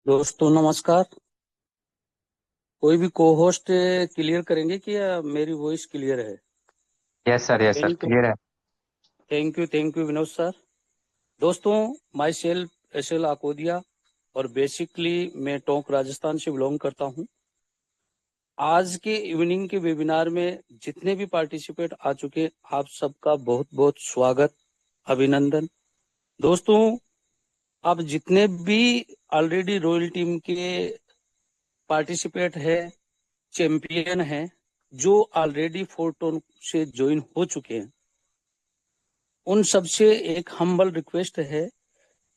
दोस्तों नमस्कार। कोई भी को होस्ट क्लियर करेंगे कि या मेरी वॉइस क्लियर है? यस सर, थैंक क्लियर है। Thank you Vinod sir. दोस्तों, myself S L Akodia और बेसिकली मैं टोंक राजस्थान से बिलोंग करता हूं। आज के इवनिंग के वेबिनार में जितने भी पार्टिसिपेट आ चुके, आप सबका बहुत बहुत स्वागत, अभिनंदन। दोस्तों, आप जितने भी ऑलरेडी रॉयल टीम के पार्टिसिपेट है, चैंपियन हैं, जो ऑलरेडी फोर्टोन से ज्वाइन हो चुके हैं, उन सबसे एक हम्बल रिक्वेस्ट है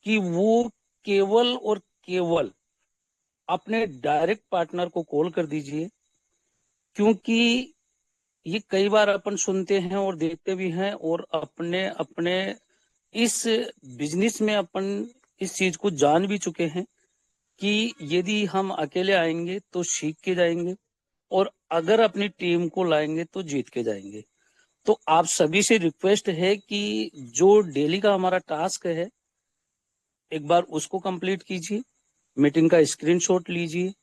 कि वो केवल और केवल अपने डायरेक्ट पार्टनर को कॉल कर दीजिए। क्योंकि ये कई बार अपन सुनते हैं और देखते भी हैं, और अपने अपने इस बिजनेस में अपन इस चीज को जान भी चुके हैं कि यदि हम अकेले आएंगे तो सीख के जाएंगे, और अगर अपनी टीम को लाएंगे तो जीत के जाएंगे। तो आप सभी से रिक्वेस्ट है कि जो डेली का हमारा टास्क है, एक बार उसको कंप्लीट कीजिए, मीटिंग का स्क्रीनशॉट लीजिए,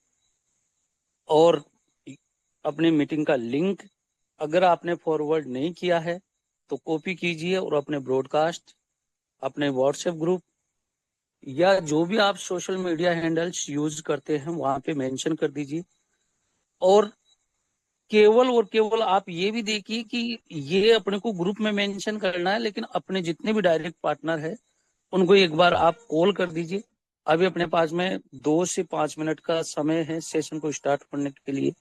और अपने मीटिंग का लिंक अगर आपने फॉरवर्ड नहीं किया है तो कॉपी कीजिए, और अपने ब्रॉडकास्ट, अपने व्हाट्सएप ग्रुप या जो भी आप सोशल मीडिया हैंडल्स यूज करते हैं वहां पे मेंशन कर दीजिए। और केवल आप ये भी देखिए कि ये अपने को ग्रुप में मेंशन करना है, लेकिन अपने जितने भी डायरेक्ट पार्टनर है उनको एक बार आप कॉल कर दीजिए। अभी अपने पास में 2 से 5 मिनट का समय है सेशन को स्टार्ट करने के लिए।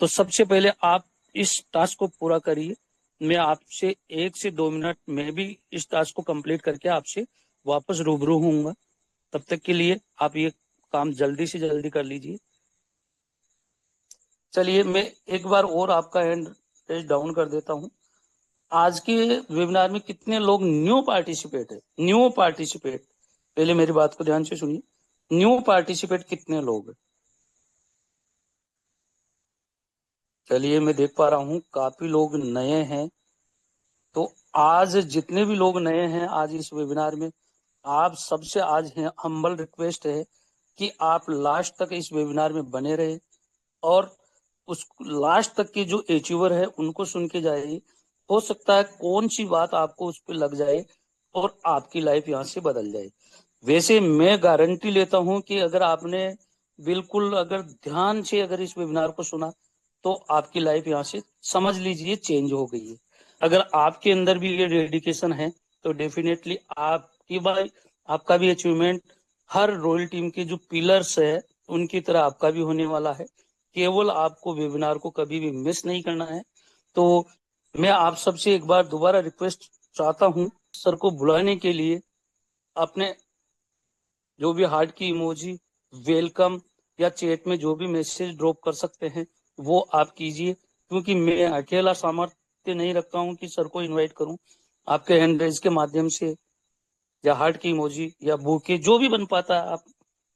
तो सबसे पहले आप इस टास्क को पूरा करिए। मैं आपसे 1 से 2 मिनट में भी इस टास्क को कंप्लीट करके आपसे वापस रूबरू होऊंगा। तब तक के लिए आप ये काम जल्दी से जल्दी कर लीजिए। चलिए, मैं एक बार और आपका हैंड रेज डाउन कर देता हूं। आज के वेबिनार में कितने लोग न्यू पार्टिसिपेट है? न्यू पार्टिसिपेट, पहले मेरी बात को ध्यान से सुनिए। न्यू पार्टिसिपेट कितने लोग हैं? चलिए, मैं देख पा रहा हूँ काफी लोग नए हैं। तो आज जितने भी लोग नए हैं आज इस वेबिनार में, आप सबसे आज हम्बल रिक्वेस्ट है कि आप लास्ट तक इस वेबिनार में बने रहे, और उस लास्ट तक के जो अचीवर है उनको सुन के जाइए। हो सकता है कौन सी बात आपको उस पर लग जाए और आपकी लाइफ यहाँ से बदल जाए। वैसे मैं गारंटी लेता हूँ कि अगर आपने बिल्कुल अगर ध्यान से अगर इस वेबिनार को सुना तो आपकी लाइफ यहाँ से समझ लीजिए चेंज हो गई है। अगर आपके अंदर भी ये डेडिकेशन है तो डेफिनेटली आपकी बाई आपका भी अचीवमेंट हर रॉयल टीम के जो पिलर्स है उनकी तरह आपका भी होने वाला है। केवल आपको वेबिनार को कभी भी मिस नहीं करना है। तो मैं आप सबसे एक बार दोबारा रिक्वेस्ट चाहता हूं, सर को बुलाने के लिए अपने जो भी हार्ट की इमोजी, वेलकम या चैट में जो भी मैसेज ड्रॉप कर सकते हैं वो आप कीजिए। क्योंकि मैं अकेला सामर्थ्य नहीं रखता हूं कि सर को इनवाइट करूं। आपके हैंड रेज के माध्यम से या हार्ट की इमोजी या बुके जो भी बन पाता है आप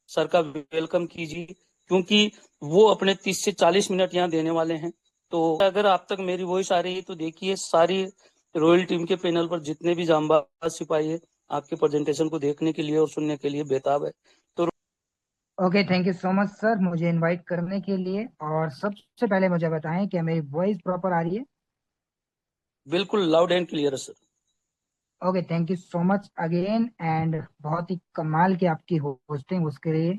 सर का वेलकम कीजिए। क्योंकि वो अपने 30 से 40 मिनट यहाँ देने वाले हैं। तो अगर आप तक मेरी वॉइस आ रही है तो देखिए, सारी रॉयल टीम के पैनल पर जितने भी जांबाज सिपाही है आपके प्रेजेंटेशन को देखने के लिए और सुनने के लिए बेताब है। तो okay, thank you so much sir मुझे इनवाइट करने के लिए। और सबसे पहले मुझे बताएं कि मेरी वॉइस प्रॉपर आ रही है? बिल्कुल लाउड एंड क्लियर है sir. Okay, thank you so much again. And बहुत ही कमाल की आपकी होस्टिंग उसके लिए।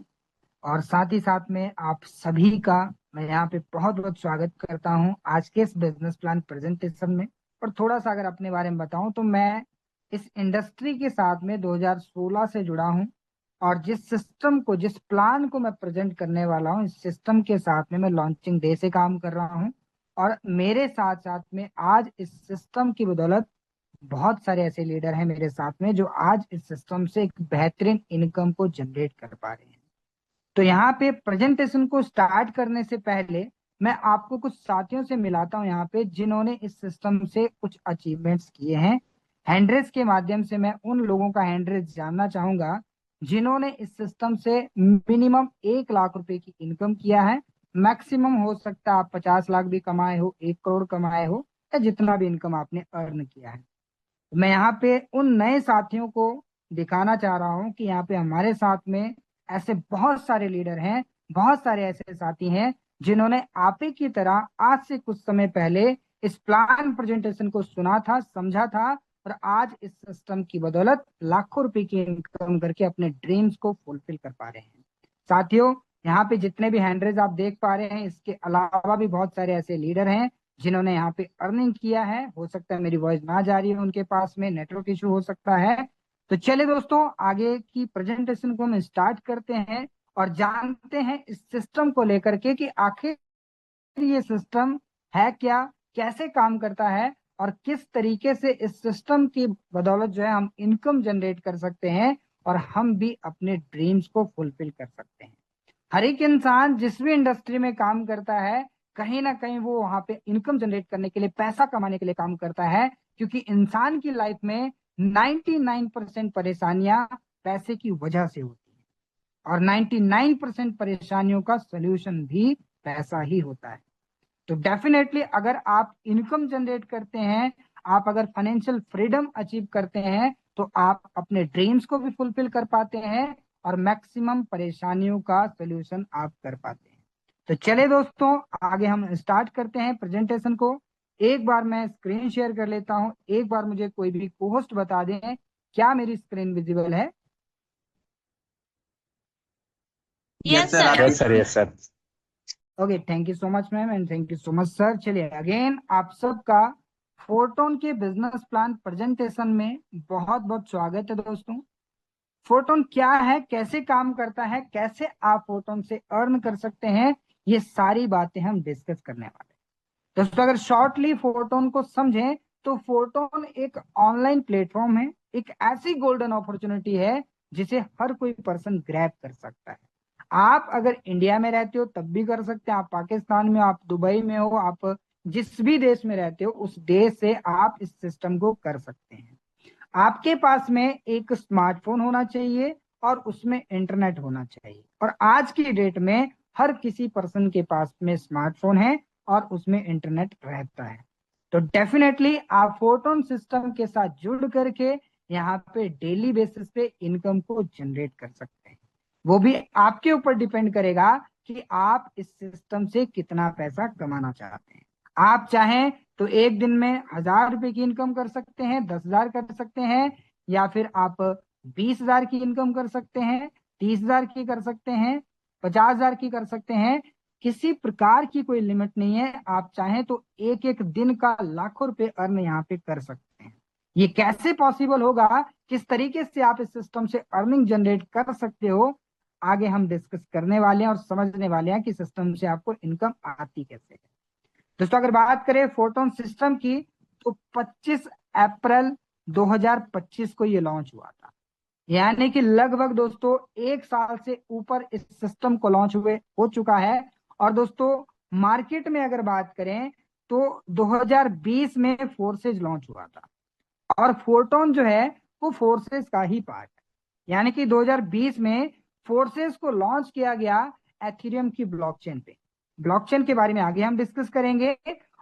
और साथ ही साथ में आप सभी का मैं यहाँ पे बहुत बहुत स्वागत करता हूँ आज के इस बिजनेस प्लान प्रेजेंटेशन में। और थोड़ा सा अगर अपने बारे में बताऊं तो मैं इस इंडस्ट्री के साथ में 2016 से जुड़ा हूँ। और जिस सिस्टम को जिस प्लान को मैं प्रेजेंट करने वाला हूँ इस सिस्टम के साथ में मैं लॉन्चिंग डे से काम कर रहा हूँ। और मेरे साथ साथ में आज इस सिस्टम की बदौलत बहुत सारे ऐसे लीडर हैं मेरे साथ में जो आज इस सिस्टम से एक बेहतरीन इनकम को जनरेट कर पा रहे हैं। तो यहाँ पे प्रेजेंटेशन को स्टार्ट करने से पहले मैं आपको कुछ साथियों से मिलाता हूँ यहाँ पे जिन्होंने इस सिस्टम से कुछ अचीवमेंट्स किए हैं। हैंडरेस के माध्यम से मैं उन लोगों का हैंडरेस जानना चाहूंगा जिन्होंने इस सिस्टम से मिनिमम 1 लाख रुपए की इनकम किया है। मैक्सिमम हो सकता है आप 50 लाख भी कमाए हो, 1 करोड़ कमाए हो, या जितना भी इनकम आपने अर्न किया है। मैं यहाँ पे उन नए साथियों को दिखाना चाह रहा हूँ कि यहाँ पे हमारे साथ में ऐसे बहुत सारे लीडर हैं, बहुत सारे ऐसे साथी हैं जिन्होंने आप ही की तरह आज से कुछ समय पहले इस प्लान प्रेजेंटेशन को सुना था, समझा था, और आज इस सिस्टम की बदौलत लाखों रुपए की इनकम करके अपने ड्रीम्स को फुलफिल कर पा रहे हैं। साथियों, यहाँ पे जितने भी हैंडरेज आप देख पा रहे हैं, इसके अलावा भी बहुत सारे ऐसे लीडर हैं जिन्होंने यहाँ पे अर्निंग किया है। हो सकता है मेरी वॉइस ना जा रही है उनके पास में, नेटवर्क इशू हो सकता है। तो चलिए दोस्तों, आगे की प्रेजेंटेशन को हम स्टार्ट करते हैं और जानते हैं इस सिस्टम को लेकर के कि आखिर ये सिस्टम है क्या, कैसे काम करता है, और किस तरीके से इस सिस्टम की बदौलत जो है हम इनकम जनरेट कर सकते हैं और हम भी अपने ड्रीम्स को फुलफिल कर सकते हैं। हर एक इंसान जिस भी इंडस्ट्री में काम करता है, कहीं ना कहीं वो वहां पे इनकम जनरेट करने के लिए, पैसा कमाने के लिए काम करता है, क्योंकि इंसान की लाइफ में 99% परेशानियां पैसे की वजह से होती है और 99% परेशानियों का सोल्यूशन भी पैसा ही होता है। तो डेफिनेटली अगर आप इनकम जनरेट करते हैं, आप अगर फाइनेंशियल फ्रीडम अचीव करते हैं, तो आप अपने ड्रीम्स को भी फुलफिल कर पाते हैं और मैक्सिमम परेशानियों का सोल्यूशन आप कर पाते हैं। तो चले दोस्तों, आगे हम स्टार्ट करते हैं प्रेजेंटेशन को। एक बार मैं स्क्रीन शेयर कर लेता हूं, एक बार मुझे कोई भी को होस्ट बता दें क्या मेरी स्क्रीन विजिबल है। Yes sir. Yes sir, yes sir. Okay, thank you so much ma'am and thank you so much sir. चलिए अगेन आप सबका फोटोन के बिजनेस प्लान प्रेजेंटेशन में बहुत बहुत स्वागत है दोस्तों। फोटोन क्या है, कैसे काम करता है, कैसे आप फोटोन से अर्न कर सकते हैं, ये सारी बातें हम डिस्कस करने वाले हैं दोस्तों। अगर शॉर्टली फोटोन को समझें तो फोटोन एक ऑनलाइन प्लेटफॉर्म है, एक ऐसी गोल्डन अपॉर्चुनिटी है जिसे हर कोई पर्सन ग्रैब कर सकता है। आप अगर इंडिया में रहते हो तब भी कर सकते हैं, आप पाकिस्तान में हो, आप दुबई में हो, आप जिस भी देश में रहते हो उस देश से आप इस सिस्टम को कर सकते हैं। आपके पास में एक स्मार्टफोन होना चाहिए और उसमें इंटरनेट होना चाहिए, और आज की डेट में हर किसी पर्सन के पास में स्मार्टफोन है और उसमें इंटरनेट रहता है। तो डेफिनेटली आप फोटोन सिस्टम के साथ जुड़ करके यहाँ पे डेली बेसिस पे इनकम को जनरेट कर सकते हैं। वो भी आपके ऊपर डिपेंड करेगा कि आप इस सिस्टम से कितना पैसा कमाना चाहते हैं। आप चाहें तो एक दिन में 1,000 रुपए की इनकम कर सकते हैं, 10,000 कर सकते हैं, या फिर आप 20,000 की इनकम कर सकते हैं, 30,000 की कर सकते हैं, 50,000 की कर सकते हैं। किसी प्रकार की कोई लिमिट नहीं है। आप चाहें तो एक एक दिन का लाखों रुपए अर्न यहाँ पे कर सकते हैं। ये कैसे पॉसिबल होगा, किस तरीके से आप इस सिस्टम से अर्निंग जनरेट कर सकते हो, आगे हम डिस्कस करने वाले हैं और समझने वाले हैं कि सिस्टम से आपको इनकम आती कैसे है। दोस्तों अगर बात करें फोटोन सिस्टम की, तो 25 अप्रैल 2025 को ये लॉन्च हुआ था, यानी कि लगभग दोस्तों 1 साल से ऊपर इस सिस्टम को लॉन्च हुए हो चुका है। और दोस्तों मार्केट में अगर बात करें तो 2020 में फोर्सेज लॉन्च हुआ था, और फोटोन जो है वो फोर्सेज का ही पार्ट है। यानी कि 2020 में फोर्सेज को लॉन्च किया गया एथेरियम की ब्लॉकचेन पे। ब्लॉकचेन के बारे में आगे हम डिस्कस करेंगे,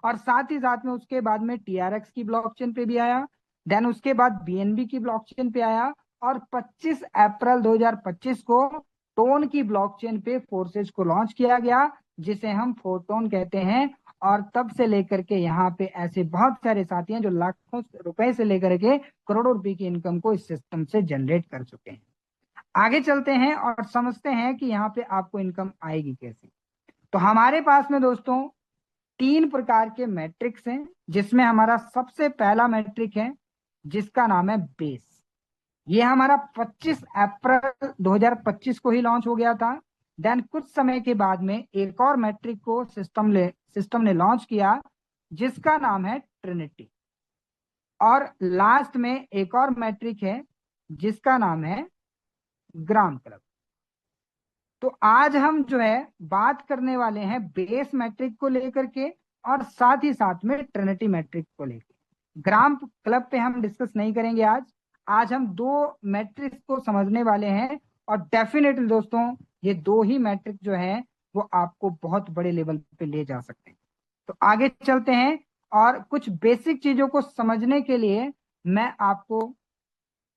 और साथ ही साथ में उसके बाद में TRX की ब्लॉकचेन पे भी आया, देन उसके बाद BNB की ब्लॉकचेन पे आया, और 25 अप्रैल 2025 को टोन की ब्लॉकचेन पे फोर्सेज को लॉन्च किया गया, जिसे हम फोटोन कहते हैं। और तब से लेकर के यहाँ पे ऐसे बहुत सारे साथी हैं जो लाखों रुपए से लेकर के करोड़ों रुपए की इनकम को इस सिस्टम से जनरेट कर चुके हैं। आगे चलते हैं और समझते हैं कि यहाँ पे आपको इनकम आएगी कैसे। तो हमारे पास में दोस्तों 3 प्रकार के मैट्रिक्स हैं, जिसमें हमारा सबसे पहला मैट्रिक है जिसका नाम है बेस। ये हमारा 25 अप्रैल 2025 को ही लॉन्च हो गया था। देन कुछ समय के बाद में एक और मैट्रिक को सिस्टम ने लॉन्च किया जिसका नाम है ट्रिनिटी, और लास्ट में एक और मैट्रिक है जिसका नाम है ग्राम क्लब। तो आज हम जो है बात करने वाले हैं बेस मैट्रिक को लेकर के, और साथ ही साथ में ट्रिनिटी मैट्रिक को लेकर। ग्राम क्लब पे हम डिस्कस नहीं करेंगे आज। आज हम 2 मैट्रिक्स को समझने वाले हैं, और डेफिनेटली दोस्तों ये 2 ही मैट्रिक जो है वो आपको बहुत बड़े लेवल पे ले जा सकते हैं। तो आगे चलते हैं, और कुछ बेसिक चीजों को समझने के लिए मैं आपको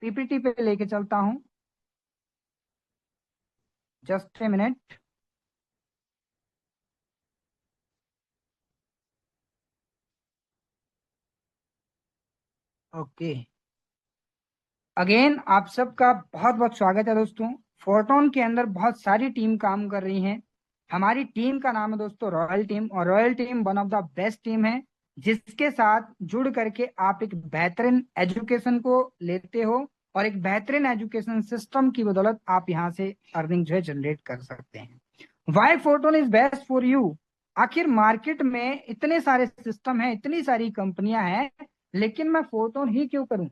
PPT पे लेके चलता हूं। Just a minute. Okay, again आप सबका बहुत बहुत स्वागत है दोस्तों। फोटोन के अंदर बहुत सारी टीम काम कर रही हैं। हमारी टीम का नाम है दोस्तों रॉयल टीम, और royal team one of the best team है जिसके साथ जुड़ करके आप एक बेहतरीन एजुकेशन को लेते हो, और एक बेहतरीन एजुकेशन सिस्टम की बदौलत आप यहाँ से अर्निंग जो है जनरेट कर सकते हैं। Why photon is best for you? आखिर मार्केट में इतने सारे सिस्टम हैं, इतनी सारी कंपनियां हैं, लेकिन मैं फोटोन ही क्यों करूं?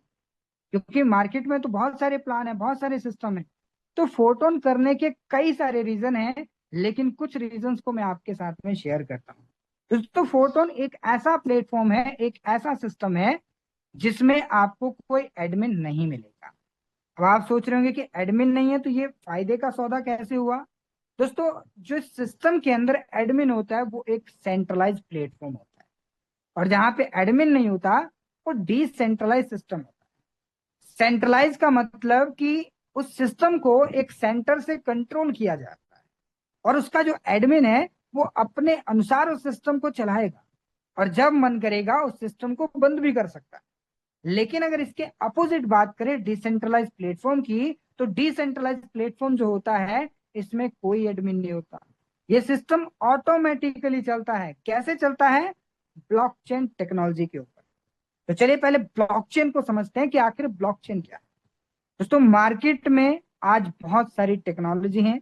क्योंकि मार्केट में तो बहुत सारे प्लान है, बहुत सारे सिस्टम है। तो फोटोन करने के कई सारे रीजन हैं, लेकिन कुछ रीजंस को मैं आपके साथ में शेयर करता हूँ। दोस्तों फोटोन एक ऐसा प्लेटफॉर्म है, एक ऐसा सिस्टम है जिसमें आपको कोई एडमिन नहीं मिलेगा। अब आप सोच रहे होंगे कि एडमिन नहीं है तो ये फायदे का सौदा कैसे हुआ? दोस्तों जो सिस्टम के अंदर एडमिन होता है वो एक सेंट्रलाइज प्लेटफॉर्म होता है, और जहां पे एडमिन नहीं होता वो डिसेंट्रलाइज सिस्टम होता है। सेंट्रलाइज का मतलब कि उस सिस्टम को एक सेंटर से कंट्रोल किया जाता है, और उसका जो एडमिन है वो अपने अनुसार उस सिस्टम को चलाएगा, और जब मन करेगा उस सिस्टम को बंद भी कर सकता है। लेकिन अगर इसके अपोजिट बात करें डिसेंट्रलाइज प्लेटफॉर्म की, तो डिसेंट्रलाइज प्लेटफॉर्म जो होता है इसमें कोई एडमिन नहीं होता। ये सिस्टम ऑटोमेटिकली चलता है। कैसे चलता है? ब्लॉकचेन टेक्नोलॉजी के ऊपर। तो चलिए पहले ब्लॉकचेन को समझते हैं कि आखिर ब्लॉकचेन क्या है। दोस्तों मार्केट में आज बहुत सारी टेक्नोलॉजी है।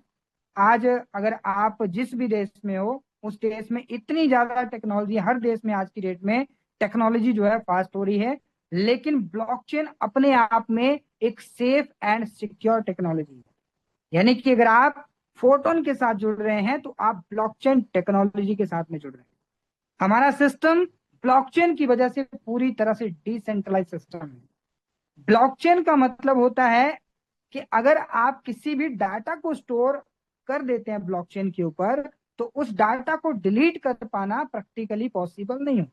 आज अगर आप जिस भी देश में हो उस देश में इतनी ज्यादा टेक्नोलॉजी, हर देश में आज की डेट में टेक्नोलॉजी जो है फास्ट हो रही है, लेकिन ब्लॉकचेन अपने आप में एक सेफ एंड सिक्योर टेक्नोलॉजी है। यानी कि अगर आप फोटोन के साथ जुड़ रहे हैं तो आप ब्लॉकचेन टेक्नोलॉजी के साथ में जुड़ रहे हैं। हमारा सिस्टम ब्लॉकचेन की वजह से पूरी तरह से डिसेंट्रलाइज सिस्टम है। ब्लॉकचेन का मतलब होता है कि अगर आप किसी भी डाटा को स्टोर कर देते हैं ब्लॉकचेन के ऊपर, तो उस डाटा को डिलीट कर पाना प्रैक्टिकली पॉसिबल नहीं होता।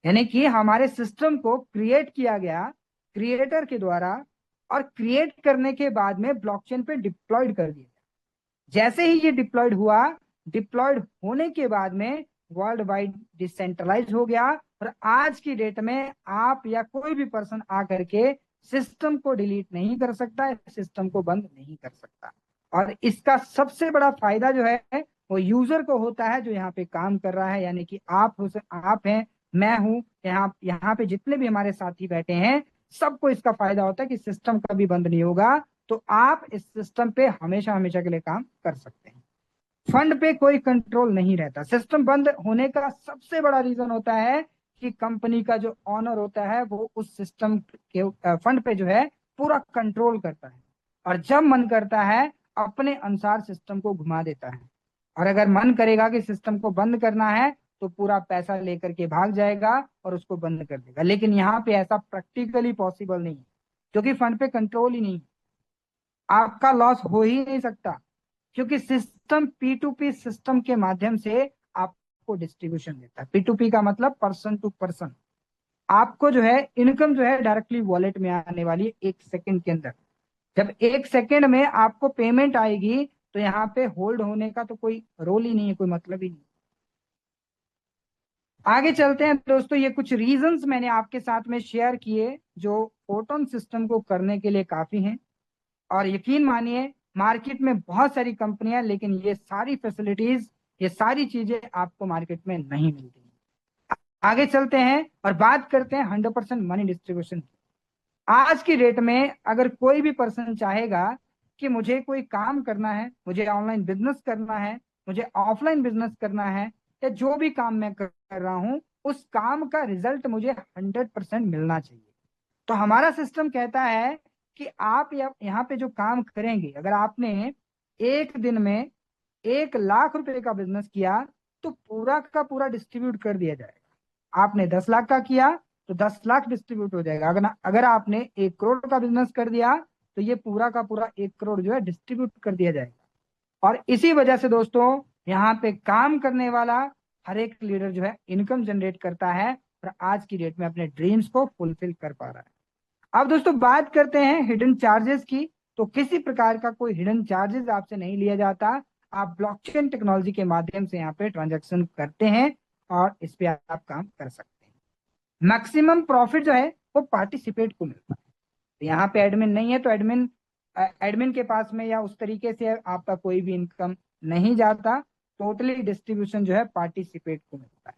यानी कि हमारे सिस्टम को क्रिएट किया गया क्रिएटर के द्वारा, और क्रिएट करने के बाद में ब्लॉकचेन पे डिप्लॉयड कर दिया। जैसे ही ये डिप्लॉयड हुआ, डिप्लॉयड होने के बाद में वर्ल्ड वाइड डिसेंट्रलाइज हो गया, और आज की डेट में आप या कोई भी पर्सन आकर के सिस्टम को डिलीट नहीं कर सकता, सिस्टम को बंद नहीं कर सकता। और इसका सबसे बड़ा फायदा जो है वो यूजर को होता है जो यहाँ पे काम कर रहा है। यानी कि आप हैं, मैं हूं, यहाँ पे जितने भी हमारे साथी बैठे हैं, सबको इसका फायदा होता है कि सिस्टम कभी बंद नहीं होगा। तो आप इस सिस्टम पे हमेशा हमेशा के लिए काम कर सकते हैं। फंड पे कोई कंट्रोल नहीं रहता। सिस्टम बंद होने का सबसे बड़ा रीजन होता है कि कंपनी का जो ऑनर होता है वो उस सिस्टम के फंड पे जो है पूरा कंट्रोल करता है, और जब मन करता है अपने अनुसार सिस्टम को घुमा देता है। और अगर मन करेगा कि सिस्टम को बंद करना है तो पूरा पैसा लेकर के भाग जाएगा और उसको बंद कर देगा। लेकिन यहाँ पे ऐसा प्रैक्टिकली पॉसिबल नहीं है, क्योंकि फंड पे कंट्रोल ही नहीं। आपका लॉस हो ही नहीं सकता, क्योंकि सिस्टम P2P सिस्टम के माध्यम से आपको डिस्ट्रीब्यूशन देता है। P2P का मतलब पर्सन टू पर्सन। आपको जो है इनकम जो है डायरेक्टली वॉलेट में आने वाली है 1 सेकंड के अंदर। जब 1 सेकंड में आपको पेमेंट आएगी तो यहाँ पे होल्ड होने का तो कोई रोल ही नहीं है, कोई मतलब ही नहीं। आगे चलते हैं दोस्तों। ये कुछ रीजंस मैंने आपके साथ में शेयर किए जो फोटोन सिस्टम को करने के लिए काफी हैं। और यकीन मानिए मार्केट में बहुत सारी कंपनियां, लेकिन ये सारी फैसिलिटीज, ये सारी चीजें आपको मार्केट में नहीं मिलती। आगे चलते हैं और बात करते हैं 100% मनी डिस्ट्रीब्यूशन की। आज की डेट में अगर कोई भी पर्सन चाहेगा कि मुझे कोई काम करना है, मुझे ऑनलाइन बिजनेस करना है, मुझे ऑफलाइन बिजनेस करना है, या जो भी काम मैं कर रहा हूं उस काम का रिजल्ट मुझे 100% मिलना चाहिए, तो हमारा सिस्टम कहता है कि आप यहाँ पे जो काम करेंगे, अगर आपने एक दिन में 1 लाख रुपए का बिजनेस किया तो पूरा का पूरा डिस्ट्रीब्यूट कर दिया जाएगा। आपने 10 लाख का किया तो 10 लाख डिस्ट्रीब्यूट हो जाएगा। अगर आपने 1 करोड़ का बिजनेस कर दिया तो ये पूरा का पूरा 1 करोड़ जो है डिस्ट्रीब्यूट कर दिया जाएगा। और इसी वजह से दोस्तों यहाँ पे काम करने वाला हर एक लीडर जो है इनकम जनरेट करता है, और आज की डेट में अपने ड्रीम्स को फुलफिल कर पा रहा है। अब दोस्तों बात करते हैं हिडन चार्जेस की। तो किसी प्रकार का कोई हिडन चार्जेस आपसे नहीं लिया जाता। आप ब्लॉकचेन टेक्नोलॉजी के माध्यम से यहाँ पे ट्रांजैक्शन करते हैं और इस पे आप काम कर सकते हैं। मैक्सिमम प्रॉफिट जो है वो पार्टिसिपेट को मिलता है। तो यहाँ पे एडमिन नहीं है तो एडमिन के पास में या उस तरीके से आपका कोई भी इनकम नहीं जाता। टोटली डिस्ट्रीब्यूशन जो है पार्टिसिपेट को मिलता है।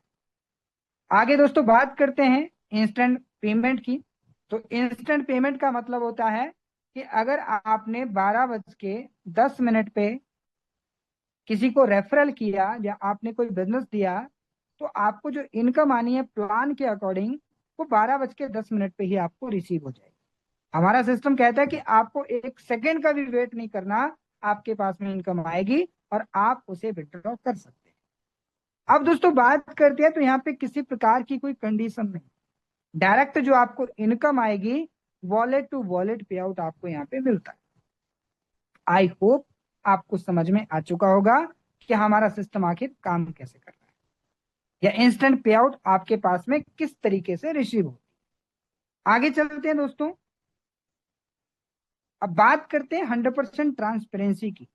आगे दोस्तों बात करते हैं इंस्टेंट पेमेंट की। तो इंस्टेंट पेमेंट का मतलब होता है कि अगर आपने 12:10 पे किसी को रेफरल किया या आपने कोई बिजनेस दिया तो आपको जो इनकम आनी है प्लान के अकॉर्डिंग वो 12:10 पे ही आपको रिसीव हो जाएगी। हमारा सिस्टम कहता है कि आपको 1 सेकेंड का भी वेट नहीं करना, आपके पास में इनकम आएगी और आप उसे विड्रॉ कर सकते हैं। अब दोस्तों बात करते हैं तो यहाँ पे किसी प्रकार की कोई कंडीशन नहीं, डायरेक्ट जो आपको इनकम आएगी वॉलेट टू वॉलेट पे आउट आपको यहाँ पे मिलता है। आई होप आपको समझ में आ चुका होगा कि हमारा सिस्टम आखिर काम कैसे कर रहा है या इंस्टेंट पे आउट आपके पास में किस तरीके से रिसीव होती है। आगे चलते हैं दोस्तों, अब बात करते हैं 100% ट्रांसपेरेंसी की।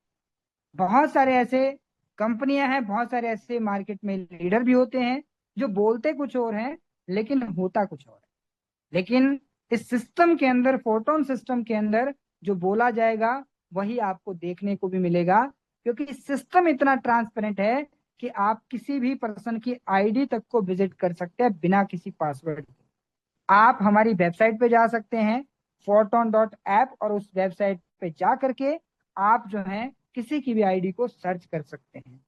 बहुत सारे ऐसे कंपनियां हैं, बहुत सारे ऐसे मार्केट में लीडर भी होते हैं जो बोलते कुछ और हैं लेकिन होता कुछ और है। लेकिन इस सिस्टम के अंदर, फोटोन सिस्टम के अंदर जो बोला जाएगा वही आपको देखने को भी मिलेगा, क्योंकि सिस्टम इतना ट्रांसपेरेंट है कि आप किसी भी पर्सन की आईडी तक को विजिट कर सकते हैं बिना किसी पासवर्ड के। आप हमारी वेबसाइट पे जा सकते हैं photon.app और उस वेबसाइट पे जा करके आप जो है किसी की भी आईडी को सर्च कर सकते हैं।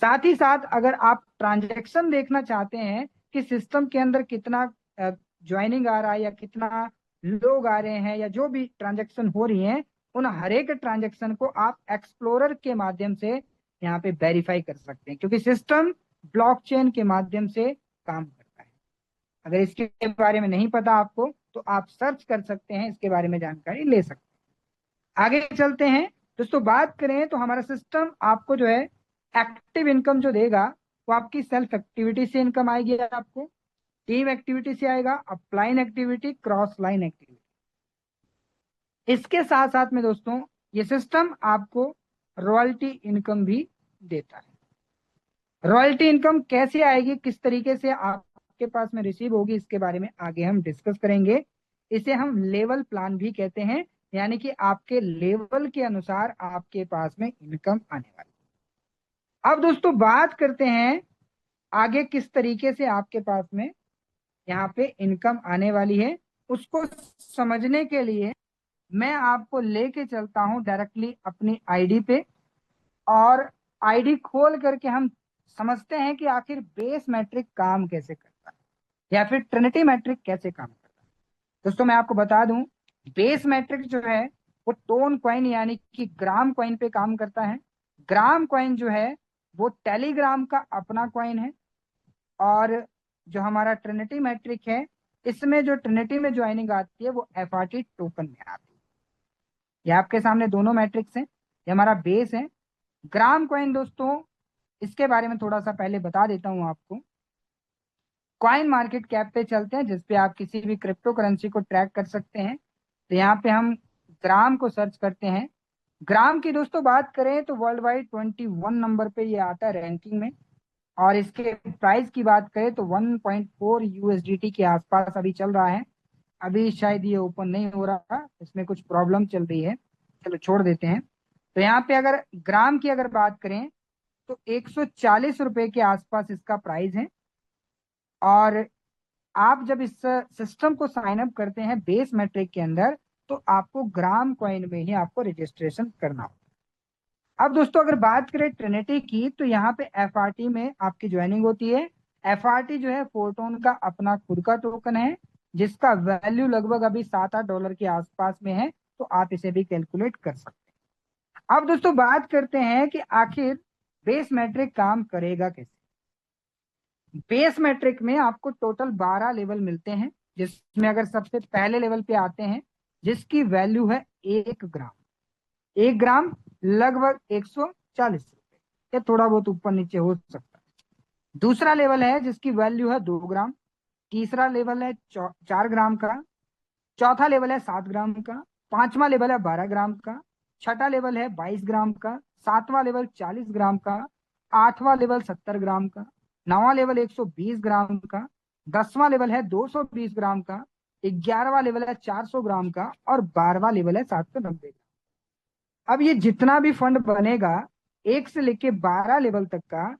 साथ ही साथ अगर आप ट्रांजैक्शन देखना चाहते हैं कि सिस्टम के अंदर कितना ज्वाइनिंग आ रहा है या कितना लोग आ रहे हैं या जो भी ट्रांजैक्शन हो रही हैं, उन हर एक ट्रांजैक्शन को आप एक्सप्लोरर के माध्यम से यहाँ पे वेरीफाई कर सकते हैं, क्योंकि सिस्टम ब्लॉकचेन के माध्यम से काम करता है। अगर इसके बारे में नहीं पता आपको तो आप सर्च कर सकते हैं, इसके बारे में जानकारी ले सकते हैं। आगे चलते हैं दोस्तों, बात करें तो हमारा सिस्टम आपको जो है एक्टिव इनकम जो देगा वो आपकी सेल्फ एक्टिविटी से इनकम आएगी, आपको टीम एक्टिविटी से आएगा, upline activity, cross line activity. इसके साथ साथ में दोस्तों ये सिस्टम आपको रॉयल्टी इनकम भी देता है। रॉयल्टी इनकम कैसे आएगी, किस तरीके से आपके पास में रिसीव होगी, इसके बारे में आगे हम डिस्कस करेंगे। इसे हम लेवल प्लान भी कहते हैं, यानी कि आपके लेवल के अनुसार आपके पास में इनकम आने वाली। अब दोस्तों बात करते हैं आगे किस तरीके से आपके पास में यहाँ पे इनकम आने वाली है। उसको समझने के लिए मैं आपको लेके चलता हूं डायरेक्टली अपनी आईडी पे, और आईडी खोल करके हम समझते हैं कि आखिर बेस मैट्रिक काम कैसे करता है या फिर ट्रिनिटी मैट्रिक कैसे काम करता है। दोस्तों मैं आपको बता दूं, बेस मैट्रिक जो है वो टोन कॉइन यानी कि ग्राम कॉइन पे काम करता है। ग्राम कॉइन जो है वो टेलीग्राम का अपना कॉइन है, और जो हमारा ट्रिनिटी मैट्रिक है इसमें जो ट्रिनिटी में ज्वाइनिंग आती है वो एफआरटी टोकन में आती है। ये आपके सामने दोनों मैट्रिक्स हैं, ये हमारा बेस है। ग्राम कॉइन दोस्तों, इसके बारे में थोड़ा सा पहले बता देता हूं आपको। कॉइन मार्केट कैप पे चलते हैं जिसपे आप किसी भी क्रिप्टो करेंसी को ट्रैक कर सकते हैं। तो यहाँ पे हम ग्राम को सर्च करते हैं। ग्राम की दोस्तों बात करें तो वर्ल्ड वाइड 21 नंबर पे ये आता है रैंकिंग में, और इसके प्राइस की बात करें तो 1.4 यूएसडीटी के आसपास अभी चल रहा है। अभी शायद ये ओपन नहीं हो रहा, इसमें कुछ प्रॉब्लम चल रही है, चलो छोड़ देते हैं। तो यहाँ पे अगर ग्राम की अगर बात करें तो 140 रुपए के आसपास इसका प्राइस है। और आप जब इस सिस्टम को साइन अप करते हैं बेस मैट्रिक के अंदर तो आपको ग्राम कॉइन में ही आपको रजिस्ट्रेशन करना होगा। अब दोस्तों अगर बात करें ट्रिनिटी की तो यहाँ पे एफआरटी में आपकी ज्वाइनिंग होती है। एफआरटी जो है फोटोन का अपना खुद का टोकन है जिसका वैल्यू लगभग अभी $7-8 के आसपास में है, तो आप इसे भी कैलकुलेट कर सकते हैं। अब दोस्तों बात करते हैं कि आखिर बेस मैट्रिक काम करेगा कैसे। बेस मैट्रिक में आपको टोटल 12 लेवल मिलते हैं, जिसमें अगर सबसे पहले लेवल पे आते हैं जिसकी वैल्यू है 1 ग्राम। 1 ग्राम लगभग 140 रुपए, या थोड़ा बहुत ऊपर नीचे हो सकता है। दूसरा लेवल है जिसकी वैल्यू है 2 ग्राम। तीसरा लेवल है 4 ग्राम का। चौथा लेवल है 7 ग्राम का। 5वां लेवल है 12 ग्राम का, 6ठा लेवल है 22 ग्राम का, 7वां लेवल 40 ग्राम का, 8वां लेवल 70 ग्राम का, 9वां लेवल 120 ग्राम का, 10वां लेवल है 220 ग्राम का, 11वां लेवल है 400 ग्राम का और 12वां लेवल है 790 ग्राम। अब ये जितना भी फंड बनेगा 1 से लेके 12 लेवल तक का,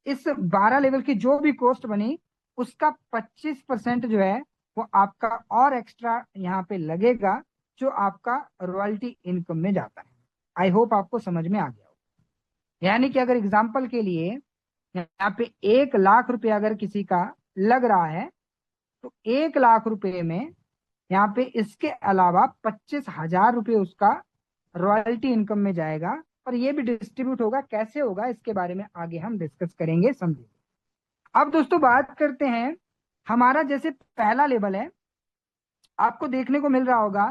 इस 12 लेवल की जो भी कॉस्ट बनी उसका 25% जो है वो आपका और एक्स्ट्रा यहाँ पे लगेगा, जो आपका रॉयल्टी इनकम में जाता है। आई होप आपको समझ में आ गया हो। यानी कि अगर एग्जाम्पल के लिए यहाँ पे 1 लाख रुपए अगर किसी का लग रहा है, तो 1 लाख रुपए में यहाँ पे इसके अलावा 25,000 रुपये उसका रॉयल्टी इनकम में जाएगा। और ये भी डिस्ट्रीब्यूट होगा, कैसे होगा इसके बारे में आगे हम डिस्कस करेंगे, समझेंगे। अब दोस्तों बात करते हैं, हमारा जैसे पहला लेवल है, आपको देखने को मिल रहा होगा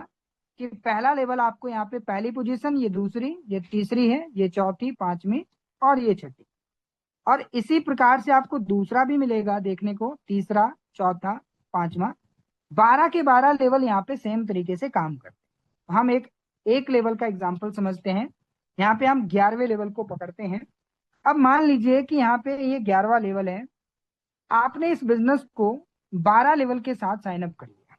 कि पहला लेवल आपको यहाँ पे पहली पोजीशन, ये दूसरी, ये तीसरी है, ये चौथी, पांचवी और ये छठी। और इसी प्रकार से आपको दूसरा भी मिलेगा देखने को, तीसरा, चौथा, पांचवा। 12 के 12 लेवल यहाँ पे सेम तरीके से काम करते हैं। हम एक लेवल का एग्जाम्पल समझते हैं। यहाँ पे हम 11वें लेवल को पकड़ते हैं। अब मान लीजिए कि यहाँ पे ये 11वां लेवल है, आपने इस बिजनेस को 12 लेवल के साथ साइन अप कर लिया।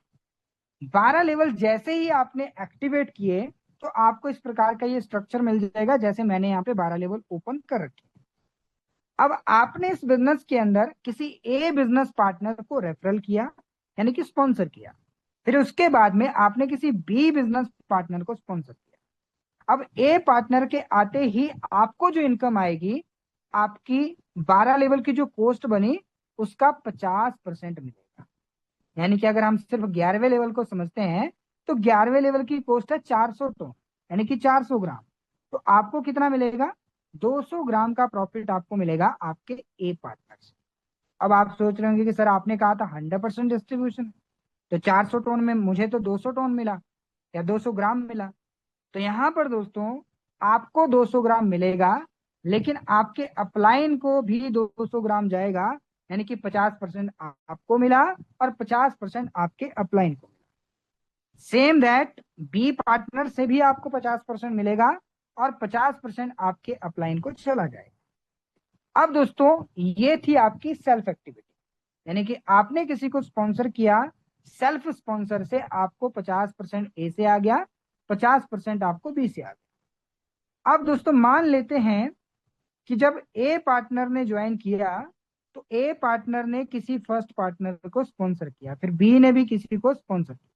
12 लेवल जैसे ही आपने एक्टिवेट किए तो आपको इस प्रकार का ये स्ट्रक्चर मिल जाएगा, जैसे मैंने यहाँ पे 12 लेवल ओपन कर रखे। अब आपने इस बिजनेस के अंदर किसी ए बिजनेस पार्टनर को रेफरल किया, यानी कि स्पॉन्सर किया। फिर उसके बाद में आपने किसी बी बिजनेस पार्टनर को स्पॉन्सर किया। अब ए पार्टनर के आते ही आपको जो इनकम आएगी, आपकी 12 लेवल की जो कॉस्ट बनी उसका 50% मिलेगा। यानी कि अगर हम सिर्फ 11वें लेवल को समझते हैं तो 11वें लेवल की कॉस्ट है 400 टन, यानी कि 400 ग्राम। तो आपको कितना मिलेगा? 200 ग्राम का प्रॉफिट आपको मिलेगा आपके ए पार्टनर से। अब आप सोच रहे होंगे कि सर आपने कहा था 100% डिस्ट्रीब्यूशन, तो 400 टन में मुझे तो 200 टन मिला या 200 ग्राम मिला। तो यहाँ पर दोस्तों आपको 200 ग्राम मिलेगा, लेकिन आपके अपलाइन को भी 200 ग्राम जाएगा, यानी कि 50% आपको मिला और 50% आपके अपलाइन को मिला। सेम दैट बी पार्टनर से भी आपको 50% मिलेगा और 50% आपके अपलाइन को चला जाएगा। अब दोस्तों ये थी आपकी सेल्फ एक्टिविटी, यानी कि आपने किसी को स्पॉन्सर किया, सेल्फ स्पॉन्सर से आपको 50% ए से आ गया, 50% आपको बी से आ गया। अब दोस्तों मान लेते हैं कि जब ए पार्टनर ने ज्वाइन किया तो ए पार्टनर ने किसी फर्स्ट पार्टनर को स्पॉन्सर किया, फिर बी ने भी किसी को स्पॉन्सर किया।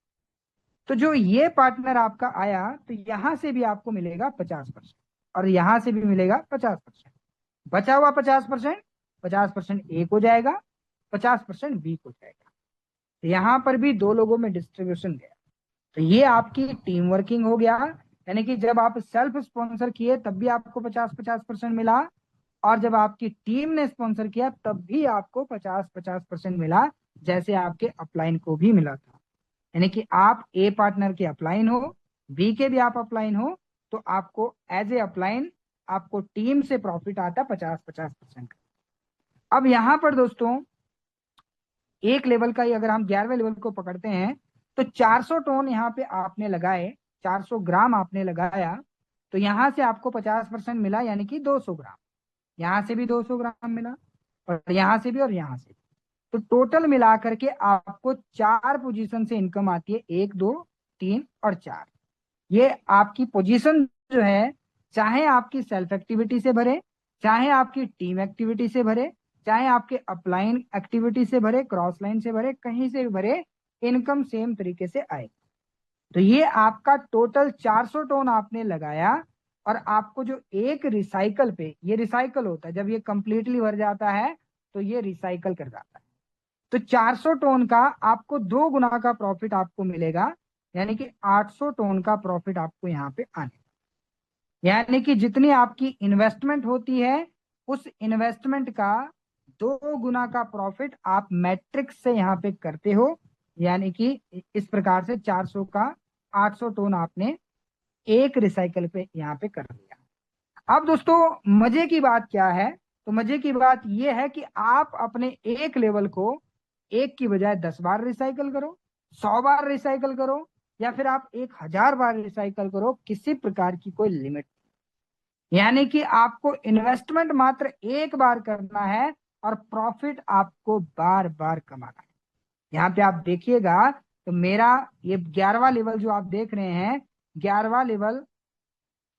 तो जो ये पार्टनर आपका आया तो यहां से भी आपको मिलेगा 50% और यहां से भी मिलेगा 50%। बचा हुआ 50%, 50% ए को जाएगा, 50% बी को जाएगा। तो यहां पर भी दो लोगों में डिस्ट्रीब्यूशन गया। तो ये आपकी टीम वर्किंग हो गया, यानी कि जब आप सेल्फ स्पॉन्सर किए तब भी आपको 50-50% मिला, और जब आपकी टीम ने स्पॉन्सर किया तब भी आपको 50-50% मिला, जैसे आपके अपलाइन को भी मिला था। यानी कि आप ए पार्टनर के अपलाइन हो, बी के भी आप अपलाइन हो, तो आपको एज ए अपलाइन आपको टीम से प्रॉफिट आता 50-50%। अब यहां पर दोस्तों एक लेवल का ही अगर हम 11वें लेवल को पकड़ते हैं तो 400 टन यहाँ पे आपने लगाए, 400 ग्राम आपने लगाया, तो यहां से आपको 50% मिला, यानी कि 200 ग्राम। यहां से भी 200 ग्राम मिला और यहां से भी और यहां से भी। तो टोटल मिला करके आपको 4 पोजीशन से इनकम आती है, 1, 2, 3 और 4। ये आपकी पोजीशन जो है, चाहे आपकी सेल्फ एक्टिविटी से भरे, चाहे आपकी टीम एक्टिविटी से भरे, चाहे आपके अपलाइन एक्टिविटी से भरे, क्रॉस लाइन से भरे, कहीं से भी भरे, इनकम सेम तरीके से आए। तो ये आपका टोटल 400 टन आपने लगाया और आपको जो एक रिसाइकल पे, ये रिसाइकल होता है, जब ये कंप्लीटली भर जाता है तो ये रिसाइकल कर जाता है। तो 400 टन का आपको 2 गुना का प्रॉफिट आपको मिलेगा, यानी कि 800 टन का प्रॉफिट आपको यहाँ पे आने, यानी कि जितनी आपकी इन्वेस्टमेंट होती है उस इन्वेस्टमेंट का 2 गुना का प्रॉफिट आप मैट्रिक्स से यहाँ पे करते हो। यानी कि इस प्रकार से 400 का 800 टन आपने एक रिसाइकल पे यहाँ पे कर दिया। अब दोस्तों मजे की बात क्या है? तो मजे की बात यह है कि आप अपने एक लेवल को एक की बजाय 10 बार रिसाइकल करो, 100 बार रिसाइकल करो, या फिर आप 1000 बार रिसाइकल करो, किसी प्रकार की कोई लिमिट। यानी कि आपको इन्वेस्टमेंट मात्र एक बार करना है और प्रॉफिट आपको बार बार कमाना है। यहाँ पे आप देखिएगा तो मेरा ये 11वां लेवल जो आप देख रहे हैं, 11वां लेवल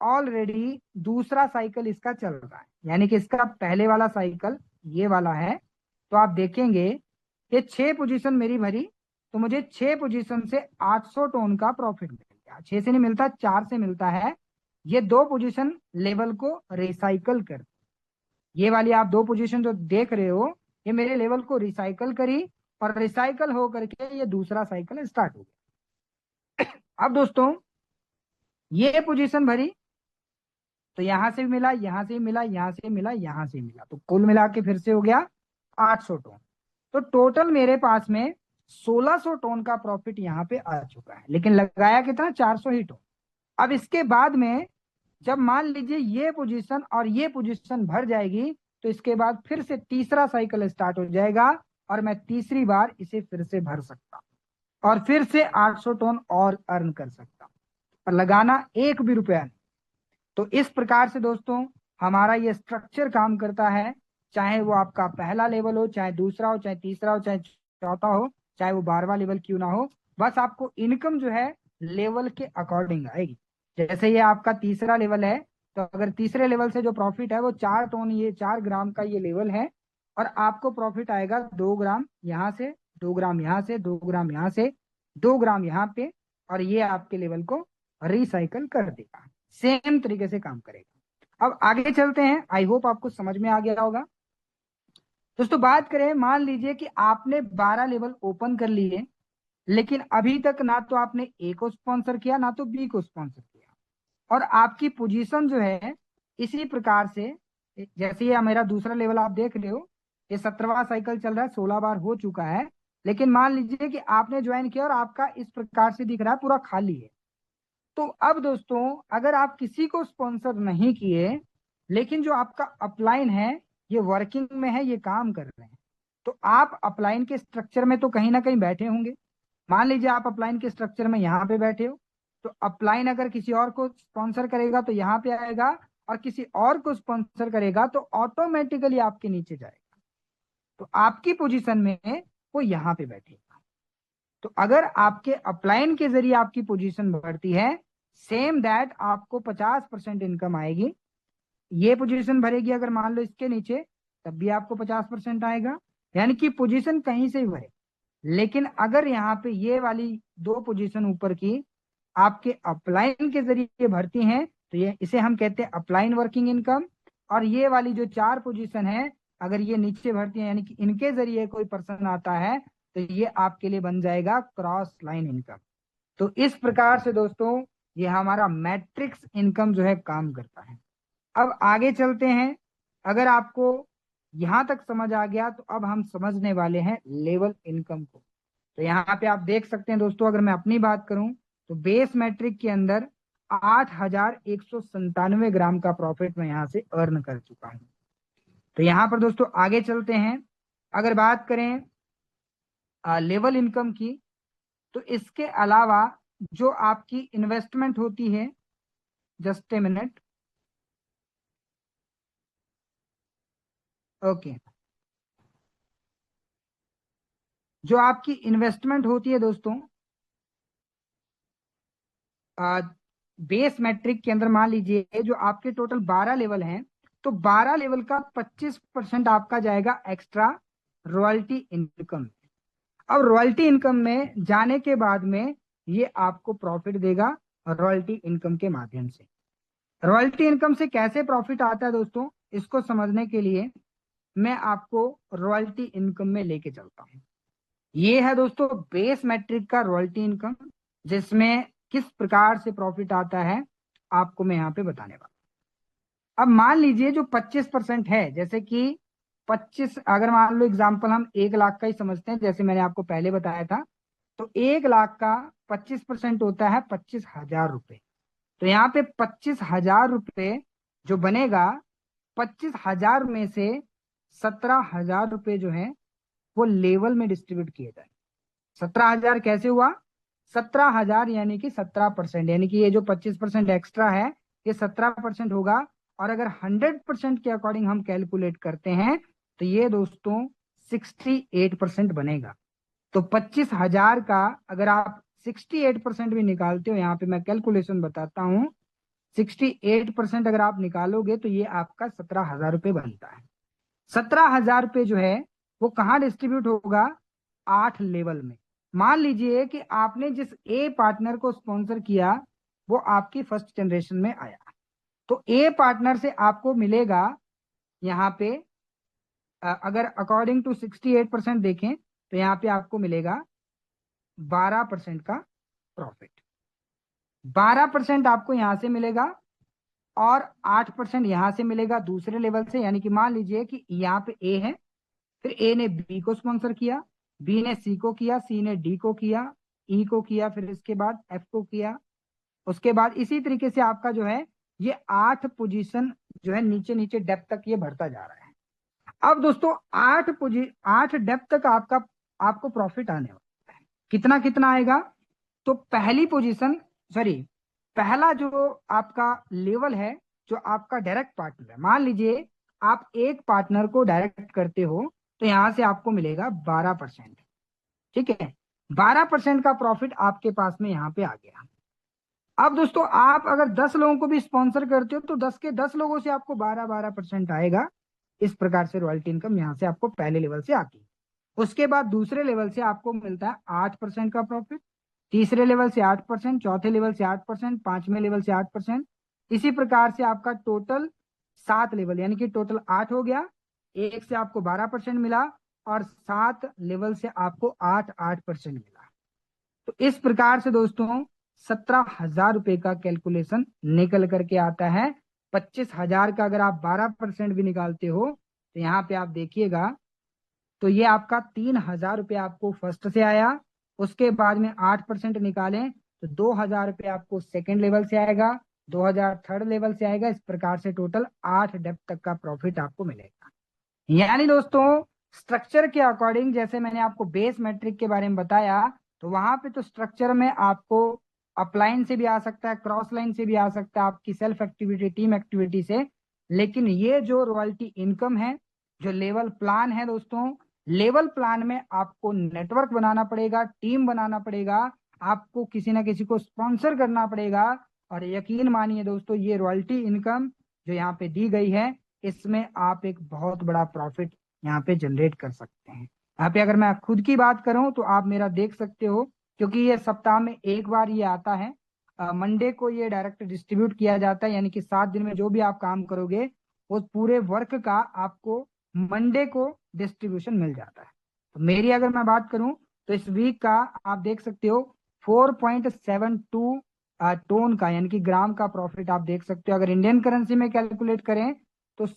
ऑलरेडी दूसरा साइकिल इसका चल रहा है। यानी कि इसका पहले वाला साइकिल ये वाला है। तो आप देखेंगे ये 6 पोजीशन मेरी भरी, तो मुझे 6 पोजीशन से 800 टोन का प्रॉफिट मिल गया। 6 से नहीं मिलता, 4 से मिलता है। ये 2 पोजीशन लेवल को रिसाइकल कर, ये वाली आप 2 पोजीशन जो देख रहे हो ये मेरे लेवल को रिसाइकल करी और रिसाइकल हो करके ये दूसरा साइकिल स्टार्ट हो गया। अब दोस्तों ये पोजीशन भरी, तो यहां से भी मिला, यहां से भी मिला, यहां से मिला, यहां से मिला, तो कुल मिला के फिर से हो गया 800 टोन। तो टोटल मेरे पास में 1600 टोन का प्रॉफिट यहाँ पे आ चुका है। लेकिन लगाया कितना, 400 ही टोन। अब इसके बाद में जब मान लीजिए ये पोजीशन और ये पोजीशन भर जाएगी, तो इसके बाद फिर से तीसरा साइकिल स्टार्ट हो जाएगा और मैं तीसरी बार इसे फिर से भर सकता हूं और फिर से 800 टोन और अर्न कर सकता हूं, और लगाना एक भी रुपया नहीं। तो इस प्रकार से दोस्तों हमारा ये स्ट्रक्चर काम करता है। चाहे वो आपका पहला लेवल हो, चाहे दूसरा हो, चाहे तीसरा हो, चाहे चौथा हो, चाहे वो 12वां लेवल क्यों ना हो, बस आपको इनकम जो है लेवल के अकॉर्डिंग आएगी। जैसे ये आपका तीसरा लेवल है, तो अगर तीसरे लेवल से जो प्रॉफिट है वो 4 टोन, ये 4 ग्राम का ये लेवल है, और आपको प्रॉफिट आएगा 2 ग्राम यहाँ से, 2 ग्राम यहाँ से, 2 ग्राम यहाँ से, 2 ग्राम यहाँ पे, और ये आपके लेवल को रिसाइकल कर देगा। सेम तरीके से काम करेगा। अब आगे चलते हैं, आई होप आपको समझ में आ गया होगा। दोस्तों बात करें, मान लीजिए कि आपने 12 लेवल ओपन कर लिए, लेकिन अभी तक ना तो आपने ए को स्पॉन्सर किया ना तो बी को स्पॉन्सर किया, और आपकी पोजीशन जो है इसी प्रकार से, जैसे ये मेरा दूसरा लेवल आप देख रहे हो, ये 17वां साइकिल चल रहा है, 16 बार हो चुका है। लेकिन मान लीजिए कि आपने ज्वाइन किया और आपका इस प्रकार से दिख रहा है, पूरा खाली है। तो अब दोस्तों अगर आप किसी को स्पॉन्सर नहीं किए, लेकिन जो आपका अपलाइन है ये वर्किंग में है, ये काम कर रहे हैं, तो आप अपलाइन के स्ट्रक्चर में तो कहीं ना कहीं बैठे होंगे। मान लीजिए आप अपलाइन के स्ट्रक्चर में यहाँ पे बैठे हो, तो अपलाइन अगर किसी और को स्पॉन्सर करेगा तो यहाँ पे आएगा, और किसी और को स्पॉन्सर करेगा तो ऑटोमेटिकली आपके नीचे जाएगा, तो आपकी पोजीशन में वो यहाँ पे बैठेगा। तो अगर आपके अपलाइन के जरिए आपकी पोजीशन बढ़ती है, सेम दैट आपको 50% इनकम आएगी। ये पोजीशन भरेगी अगर मान लो इसके नीचे, तब भी आपको 50% आएगा, यानी कि पोजीशन कहीं से भी भरे। लेकिन अगर यहाँ पे ये वाली 2 पोजीशन ऊपर की आपके अपलाइन के जरिए भरती हैं, तो ये इसे हम कहते हैं अपलाइन वर्किंग इनकम। और ये वाली जो 4 पोजीशन है अगर ये नीचे भरती है, यानी कि इनके जरिए कोई पर्सन आता है, तो ये आपके लिए बन जाएगा क्रॉस लाइन इनकम। तो इस प्रकार से दोस्तों ये हमारा मैट्रिक्स इनकम जो है काम करता है। अब आगे चलते हैं। अगर आपको यहां तक समझ आ गया, तो अब हम समझने वाले हैं लेवल इनकम को। तो यहाँ पे आप देख सकते हैं दोस्तों, अगर मैं अपनी बात करूं तो बेस मैट्रिक के अंदर 8197 ग्राम का प्रॉफिट मैं यहाँ से अर्न कर चुका हूं। तो यहाँ पर दोस्तों आगे चलते हैं। अगर बात करें लेवल इनकम की, तो इसके अलावा जो आपकी इन्वेस्टमेंट होती है, जस्ट ए मिनट, ओके, जो आपकी इन्वेस्टमेंट होती है दोस्तों बेस मैट्रिक के अंदर, मान लीजिए जो आपके टोटल 12 लेवल हैं, तो 12 लेवल का 25% आपका जाएगा एक्स्ट्रा रॉयल्टी इनकम। अब रॉयल्टी इनकम में जाने के बाद में ये आपको प्रॉफिट देगा रॉयल्टी इनकम के माध्यम से। रॉयल्टी इनकम से कैसे प्रॉफिट आता है दोस्तों, इसको समझने के लिए मैं आपको रॉयल्टी इनकम में लेके चलता हूं। ये है दोस्तों बेस मैट्रिक का रॉयल्टी इनकम, जिसमें किस प्रकार से प्रॉफिट आता है आपको मैं यहाँ पे बताने वाला। अब मान लीजिए जो 25% है, जैसे कि 25, अगर मान लो एग्जाम्पल हम 1 लाख का ही समझते हैं, जैसे मैंने आपको पहले बताया था, तो 1 लाख का 25% होता है 25,000 रुपए। तो यहाँ पे 25,000 रुपए जो बनेगा, 25,000 में से 17,000 रुपए जो है वो लेवल में डिस्ट्रीब्यूट किए जाए। 17,000 कैसे हुआ, 17,000 यानी कि 17%, यानी कि ये जो 25% एक्स्ट्रा है ये 17% होगा। और अगर 100% के अकॉर्डिंग हम कैलकुलेट करते हैं तो ये दोस्तों 68% बनेगा। तो 25,000 का अगर आप 68% भी निकालते हो, यहाँ पे मैं कैलकुलेशन बताता हूँ, 68% अगर आप निकालोगे तो ये आपका 17,000 रुपये बनता है। 17,000 रुपये जो है वो कहाँ डिस्ट्रीब्यूट होगा? 8 लेवल में। मान लीजिए कि आपने जिस ए पार्टनर को स्पॉन्सर किया वो आपकी फर्स्ट जनरेशन में आया, तो ए पार्टनर से आपको मिलेगा यहाँ पे अगर अकॉर्डिंग टू 68% देखें तो यहाँ पे आपको मिलेगा 12% का प्रॉफिट। 12% आपको यहाँ से मिलेगा और 8% यहाँ से मिलेगा दूसरे लेवल से। यानी कि मान लीजिए कि यहाँ पे ए है, फिर ए ने बी को स्पॉन्सर किया, बी ने सी को किया, सी ने डी को किया, ई को किया, फिर इसके बाद एफ को किया। उसके बाद इसी तरीके से आपका जो है ये 8 पोजीशन जो है नीचे नीचे डेप्थ तक ये बढ़ता जा रहा है। अब दोस्तों 8 डेप्थ तक आपको प्रॉफिट आने वाला है। कितना कितना आएगा? तो पहली पोजीशन, सॉरी, पहला जो आपका लेवल है जो आपका डायरेक्ट पार्टनर है, मान लीजिए आप एक पार्टनर को डायरेक्ट करते हो तो यहां से आपको मिलेगा 12%। ठीक है, 12% का प्रॉफिट आपके पास में यहाँ पे आ गया। अब दोस्तों आप अगर 10 लोगों को भी स्पॉन्सर करते हो तो 10 के 10 लोगों से आपको 12% आएगा। इस प्रकार से रॉयल्टी इनकम यहाँ से आपको पहले लेवल से आती है। उसके बाद दूसरे लेवल से आपको मिलता है 8% का प्रॉफिट, तीसरे लेवल से 8%, चौथे लेवल से 8%, पांचवें लेवल से 8%। इसी प्रकार से आपका टोटल 7 लेवल, यानी कि टोटल 8 हो गया। एक से आपको 12% मिला और 7 लेवल से आपको 8% मिला। तो इस प्रकार से दोस्तों 17,000 रुपए का कैलकुलेशन निकल करके आता है। 25,000 का अगर आप 12% भी निकालते हो तो यहाँ पे आप देखिएगा तो ये आपका 3,000 रुपये आपको फर्स्ट से आया। उसके बाद में 8% निकालें तो 2,000 रुपये आपको सेकेंड लेवल से आएगा, 2,000 थर्ड लेवल से आएगा। इस प्रकार से टोटल 8 डेप्थ तक का प्रॉफिट आपको मिलेगा। यानी दोस्तों स्ट्रक्चर के अकॉर्डिंग, जैसे मैंने आपको बेस मैट्रिक के बारे में बताया, तो वहां पे तो स्ट्रक्चर में आपको अपलाइन से भी आ सकता है, क्रॉस लाइन से भी आ सकता है, आपकी सेल्फ एक्टिविटी, टीम एक्टिविटी से। लेकिन ये जो रॉयल्टी इनकम है, जो लेवल प्लान है दोस्तों, लेवल प्लान में आपको नेटवर्क बनाना पड़ेगा, टीम बनाना पड़ेगा, आपको किसी ना किसी को स्पॉन्सर करना पड़ेगा। और यकीन मानिए दोस्तों ये रॉयल्टी इनकम जो यहाँ पे दी गई है, इसमें आप एक बहुत बड़ा प्रॉफिट यहाँ पे जनरेट कर सकते हैं। यहाँ पे अगर मैं खुद की बात करूं तो आप मेरा देख सकते हो, क्योंकि ये सप्ताह में एक बार ये आता है, मंडे को ये डायरेक्ट डिस्ट्रीब्यूट किया जाता है। यानी कि 7 दिन में जो भी आप काम करोगे वो पूरे वर्क का आपको मंडे को डिस्ट्रीब्यूशन मिल जाता है। तो मेरी अगर मैं बात करूं तो इस वीक का आप देख सकते हो 4.72 टोन का, यानी कि ग्राम का प्रॉफिट आप देख सकते हो। अगर इंडियन करेंसी में कैलकुलेट करें तो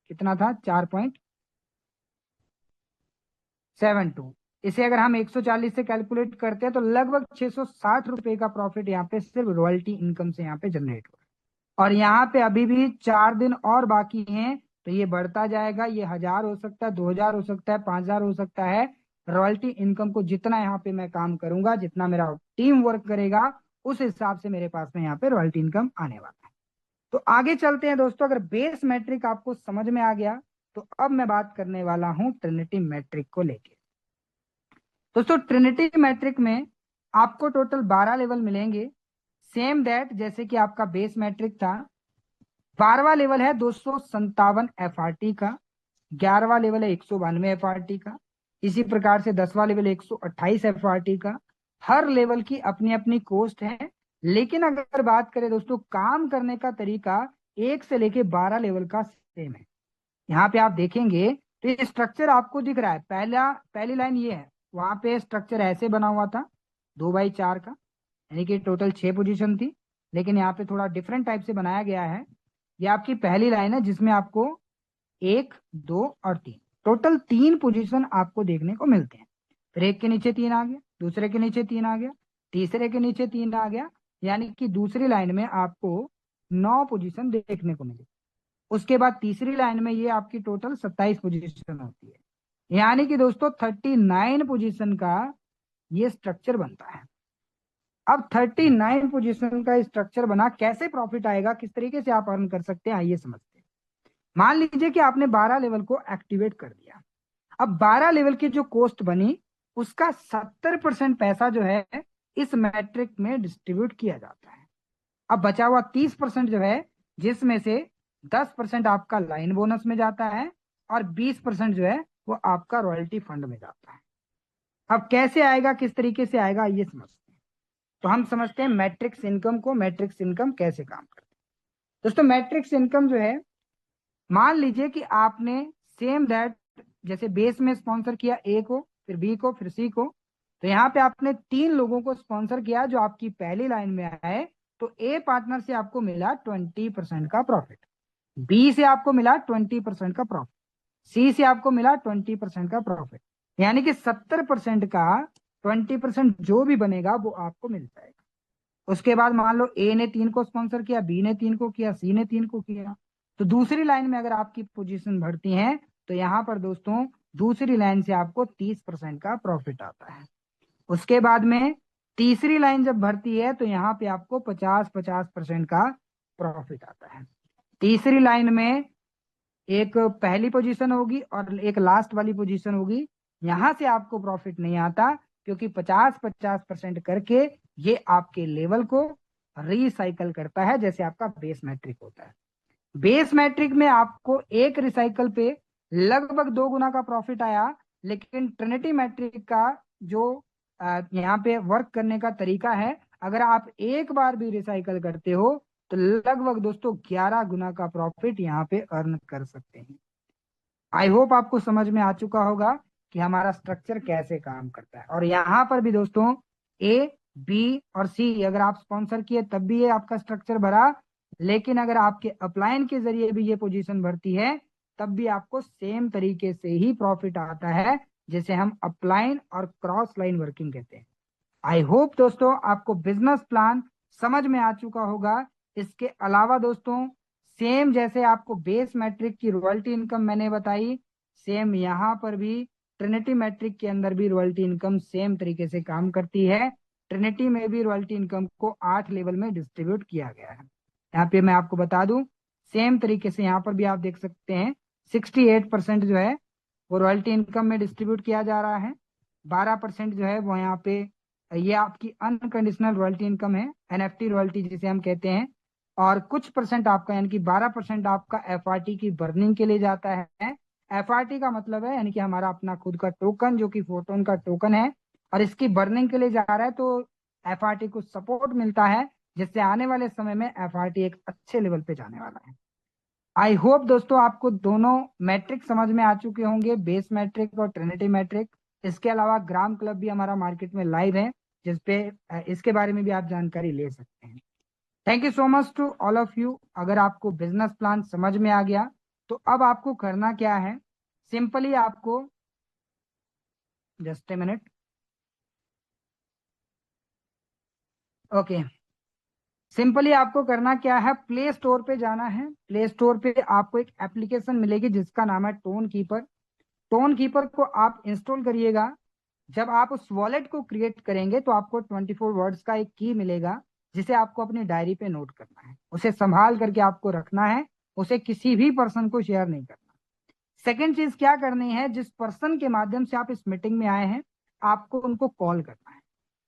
कितना था, 4.72। इसे अगर हम 140 से कैलकुलेट करते हैं तो लगभग 660 रुपए का प्रॉफिट यहाँ पे सिर्फ रॉयल्टी इनकम से यहाँ पे जनरेट हुआ। और यहाँ पे अभी भी 4 दिन और बाकी हैं, तो ये बढ़ता जाएगा। ये 1,000 हो सकता है, 2,000 हो सकता है, 5,000 हो सकता है। रॉयल्टी इनकम को जितना यहाँ पे मैं काम करूंगा, जितना मेरा टीम वर्क करेगा, उस हिसाब से मेरे पास में यहाँ पे रॉयल्टी इनकम आने वाला है। तो आगे चलते हैं दोस्तों। अगर बेस मैट्रिक आपको समझ में आ गया तो अब मैं बात करने वाला हूं ट्रिनिटी मैट्रिक को लेके। दोस्तों ट्रिनिटी मैट्रिक में आपको टोटल 12 लेवल मिलेंगे, सेम दैट जैसे कि आपका बेस मैट्रिक था। 12वां लेवल है 257 FRT का, 11वां लेवल है 192 FRT का, इसी प्रकार से 10वां लेवल 128 FRT का। हर लेवल की अपनी अपनी कॉस्ट है। लेकिन अगर बात करें दोस्तों काम करने का तरीका 1 से लेके 12 लेवल का सेम है। यहाँ पे आप देखेंगे तो ये स्ट्रक्चर आपको दिख रहा है। पहली लाइन ये है, वहां पे स्ट्रक्चर ऐसे बना हुआ था 2x4 का, यानी कि टोटल 6 पोजीशन थी। लेकिन यहाँ पे थोड़ा डिफरेंट टाइप से बनाया गया है। ये आपकी पहली लाइन है जिसमें आपको 1, 2 और 3 टोटल 3 पोजीशन आपको देखने को मिलते हैं। फिर एक के नीचे 3 आ गया, दूसरे के नीचे 3 आ गया, तीसरे के नीचे 3 आ गया, यानी कि दूसरी लाइन में आपको 9 पोजीशन देखने को मिली। उसके बाद तीसरी लाइन में ये आपकी टोटल 27 पोजीशन होती है। यानी कि दोस्तों 39 पोजीशन का ये स्ट्रक्चर बनता है। अब 39 पोजीशन का स्ट्रक्चर बना, कैसे प्रॉफिट आएगा, किस तरीके से आप अर्न कर सकते हैं, आइए समझते हैं। मान लीजिए कि आपने 12 लेवल को एक्टिवेट कर दिया। अब 12 लेवल की जो कॉस्ट बनी उसका 70% पैसा जो है इस मैट्रिक में डिस्ट्रीब्यूट किया जाता है। अब बचा हुआ 30% जो है, जिसमें से 10% आपका लाइन बोनस में जाता है और 20% जो है वो आपका रॉयल्टी फंड में जाता है। अब कैसे आएगा, किस तरीके से आएगा, ये समझते हैं। तो हम समझते हैं मैट्रिक्स इनकम को, मैट्रिक्स इनकम कैसे काम करती है। दोस्तों मैट्रिक्स इनकम जो है, मान लीजिए कि आपने सेम दैट जैसे बेस में स्पॉन्सर किया ए को, फिर बी को, फिर सी को, तो यहाँ पे आपने 3 लोगों को स्पॉन्सर किया जो आपकी पहली लाइन में आए। तो ए पार्टनर से आपको मिला 20% का प्रॉफिट, बी से आपको मिला 20% का प्रॉफिट, सी से आपको मिला 20% का प्रॉफिट, यानी कि 70% का 20% जो भी बनेगा वो आपको मिल जाएगा। उसके बाद मान लो ए ने 3 को स्पॉन्सर किया, बी ने 3 को किया, सी ने 3 को किया। तो दूसरी लाइन में अगर आपकी पोजीशन भरती है तो यहाँ पर दोस्तों दूसरी लाइन से आपको 30% का प्रॉफिट आता है। उसके बाद में तीसरी लाइन जब भरती है तो यहाँ पे आपको 50-50% का प्रॉफिट आता है। तीसरी लाइन में एक पहली पोजीशन होगी और एक लास्ट वाली पोजीशन होगी, यहां से आपको प्रॉफिट नहीं आता क्योंकि 50-50% करके ये आपके लेवल को रिसाइकल करता है, जैसे आपका बेस मैट्रिक होता है। बेस मैट्रिक में आपको एक रिसाइकल पे लगभग 2 गुना का प्रॉफिट आया, लेकिन ट्रिनिटी मैट्रिक का जो यहाँ पे वर्क करने का तरीका है, अगर आप एक बार भी रिसाइकल करते हो तो लगभग दोस्तों 11 गुना का प्रॉफिट यहाँ पे अर्न कर सकते हैं। आई होप आपको समझ में आ चुका होगा कि हमारा स्ट्रक्चर कैसे काम करता है। और यहाँ पर भी दोस्तों ए, बी और सी अगर आप स्पॉन्सर किए तब भी ये आपका स्ट्रक्चर भरा, लेकिन अगर आपके अपलाइन के जरिए भी ये पोजीशन भरती है तब भी आपको सेम तरीके से ही प्रॉफिट आता है, जैसे हम अपलाइन और क्रॉस लाइन वर्किंग कहते हैं। आई होप दोस्तों आपको बिजनेस प्लान समझ में आ चुका होगा। इसके अलावा दोस्तों सेम जैसे आपको बेस मैट्रिक की रॉयल्टी इनकम मैंने बताई, सेम यहाँ पर भी ट्रिनिटी मैट्रिक के अंदर भी रॉयल्टी इनकम सेम तरीके से काम करती है। ट्रिनिटी में भी रॉयल्टी इनकम को 8 लेवल में डिस्ट्रीब्यूट किया गया है। यहाँ पे मैं आपको बता दूं सेम तरीके से यहाँ पर भी आप देख सकते हैं 68% जो है वो रॉयल्टी इनकम में डिस्ट्रीब्यूट किया जा रहा है। 12% जो है वो यहाँ पे ये आपकी अनकंडीशनल रॉयल्टी इनकम है, एनएफटी रॉयल्टी जिसे हम कहते हैं। और कुछ परसेंट आपका यानी कि 12% आपका एफआरटी की बर्निंग के लिए जाता है। एफआरटी का मतलब है यानी कि हमारा अपना खुद का टोकन जो कि फोटोन का टोकन है, और इसकी बर्निंग के लिए जा रहा है, तो एफआरटी को सपोर्ट मिलता है जिससे आने वाले समय में एफआरटी एक अच्छे लेवल पे जाने वाला है। आई होप दोस्तों आपको दोनों मैट्रिक समझ में आ चुके होंगे, बेस मैट्रिक और ट्रिनिटी मैट्रिक। इसके अलावा ग्राम क्लब भी हमारा मार्केट में लाइव है, जिसपे इसके बारे में भी आप जानकारी ले सकते हैं। Thank you so much to all of you. अगर आपको बिजनेस प्लान समझ में आ गया तो अब आपको करना क्या है, सिंपली आपको just a minute, okay, simply आपको करना क्या है, प्ले स्टोर पे जाना है। प्ले स्टोर पे आपको एक एप्लीकेशन मिलेगी जिसका नाम है टोन कीपर। टोन कीपर को आप इंस्टॉल करिएगा। जब आप उस वॉलेट को क्रिएट करेंगे तो आपको 24 वर्ड्स का एक की मिलेगा जिसे आपको अपनी डायरी पे नोट करना है, उसे संभाल करके आपको रखना है, उसे किसी भी पर्सन को शेयर नहीं करना। सेकेंड चीज क्या करनी है, जिस पर्सन के माध्यम से आप इस मीटिंग में आए हैं आपको उनको कॉल करना है,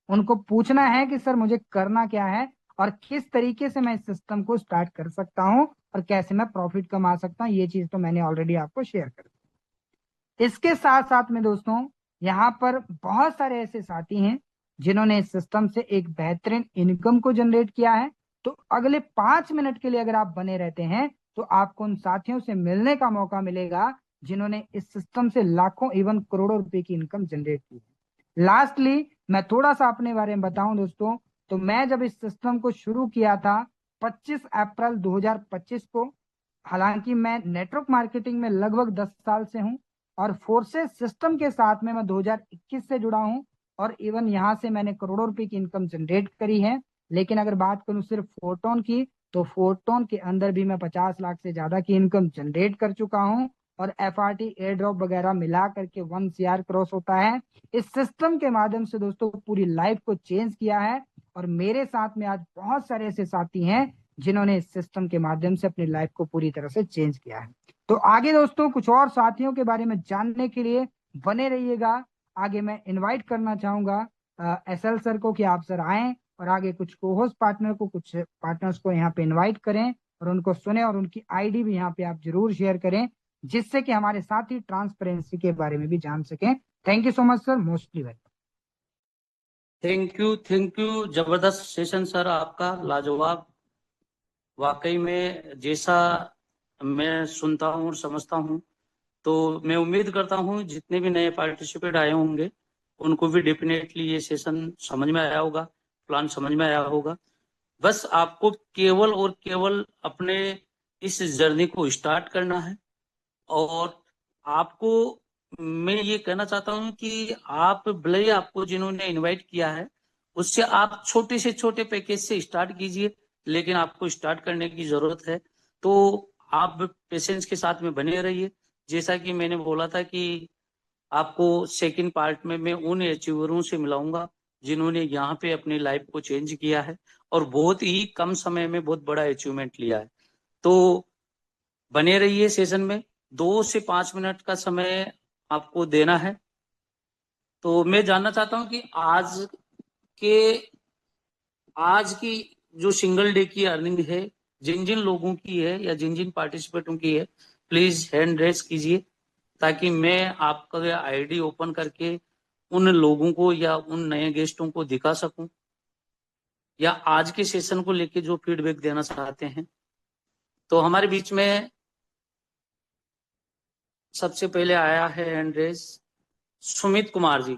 उनको पूछना है कि सर मुझे करना क्या है और किस तरीके से मैं इस सिस्टम को स्टार्ट कर सकता हूं और कैसे मैं प्रॉफिट कमा सकता हूं। ये चीज तो मैंने ऑलरेडी आपको शेयर कर दी। इसके साथ साथ में दोस्तों यहाँ पर बहुत सारे ऐसे साथी हैं जिन्होंने इस सिस्टम से एक बेहतरीन इनकम को जनरेट किया है। तो अगले 5 मिनट के लिए अगर आप बने रहते हैं तो आपको उन साथियों से मिलने का मौका मिलेगा जिन्होंने इस सिस्टम से लाखों इवन करोड़ों रुपए की इनकम जनरेट की है। लास्टली मैं थोड़ा सा अपने बारे में बताऊं दोस्तों, तो मैं जब इस सिस्टम को शुरू किया था 25 अप्रैल 2025 को, हालांकि मैं नेटवर्क मार्केटिंग में लगभग 10 साल से हूं और फोर्सेस सिस्टम के साथ में मैं 2021 से जुड़ा हूं और इवन यहां से मैंने करोड़ों रुपए की इनकम जनरेट करी है। लेकिन अगर बात करूं सिर्फ फोटोन की, तो फोटोन के अंदर भी मैं 50 लाख से ज्यादा की इनकम जनरेट कर चुका हूं और FRT एयर ड्रॉप वगैरह मिला करके 1 CR क्रॉस होता है। इस सिस्टम के माध्यम से दोस्तों पूरी लाइफ को चेंज किया है। और मेरे साथ में आज बहुत सारे ऐसे साथी हैं जिन्होंने इस सिस्टम के माध्यम से अपनी लाइफ को पूरी तरह से चेंज किया है। तो आगे दोस्तों कुछ और साथियों के बारे में जानने के लिए बने रहिएगा। आगे मैं इनवाइट करना चाहूंगा SL सर को कि आप सर आएं और आगे कुछ कोहोस्ट कुछ पार्टनर्स को यहाँ पे इनवाइट करें और उनको सुने और उनकी आईडी भी यहाँ पे आप जरूर शेयर करें, जिससे कि हमारे साथी ट्रांसपेरेंसी के बारे में भी जान सकें। Thank you so much sir, mostly welcome. Thank you, जबरदस्त सेशन सर आपका, लाजवाब। वाकई में जैसा मैं सुनता हूँ और समझता हूँ, तो मैं उम्मीद करता हूँ जितने भी नए पार्टिसिपेट आए होंगे उनको भी डेफिनेटली ये सेशन समझ में आया होगा, प्लान समझ में आया होगा। बस आपको केवल और केवल अपने इस जर्नी को स्टार्ट करना है। और आपको मैं ये कहना चाहता हूँ कि आप भले ही आपको जिन्होंने इनवाइट किया है उससे आप छोटे से छोटे पैकेज से स्टार्ट कीजिए, लेकिन आपको स्टार्ट करने की जरूरत है। तो आप पेशेंस के साथ में बने रहिए। जैसा कि मैंने बोला था कि आपको सेकंड पार्ट में मैं उन अचीवरों से मिलाऊंगा जिन्होंने यहाँ पे अपनी लाइफ को चेंज किया है और बहुत ही कम समय में बहुत बड़ा अचीवमेंट लिया है। तो बने रहिए सेशन में। 2 से 5 मिनट का समय आपको देना है। तो मैं जानना चाहता हूं कि आज की जो सिंगल डे की अर्निंग है, जिन जिन लोगों की है या जिन जिन पार्टिसिपेंटों की है, प्लीज हैंड रेस कीजिए ताकि मैं आपका आईडी ओपन करके उन लोगों को या उन नए गेस्टों को दिखा सकूं या आज के सेशन को लेके जो फीडबैक देना चाहते हैं। तो हमारे बीच में सबसे पहले आया है हैंड रेस सुमित कुमार जी।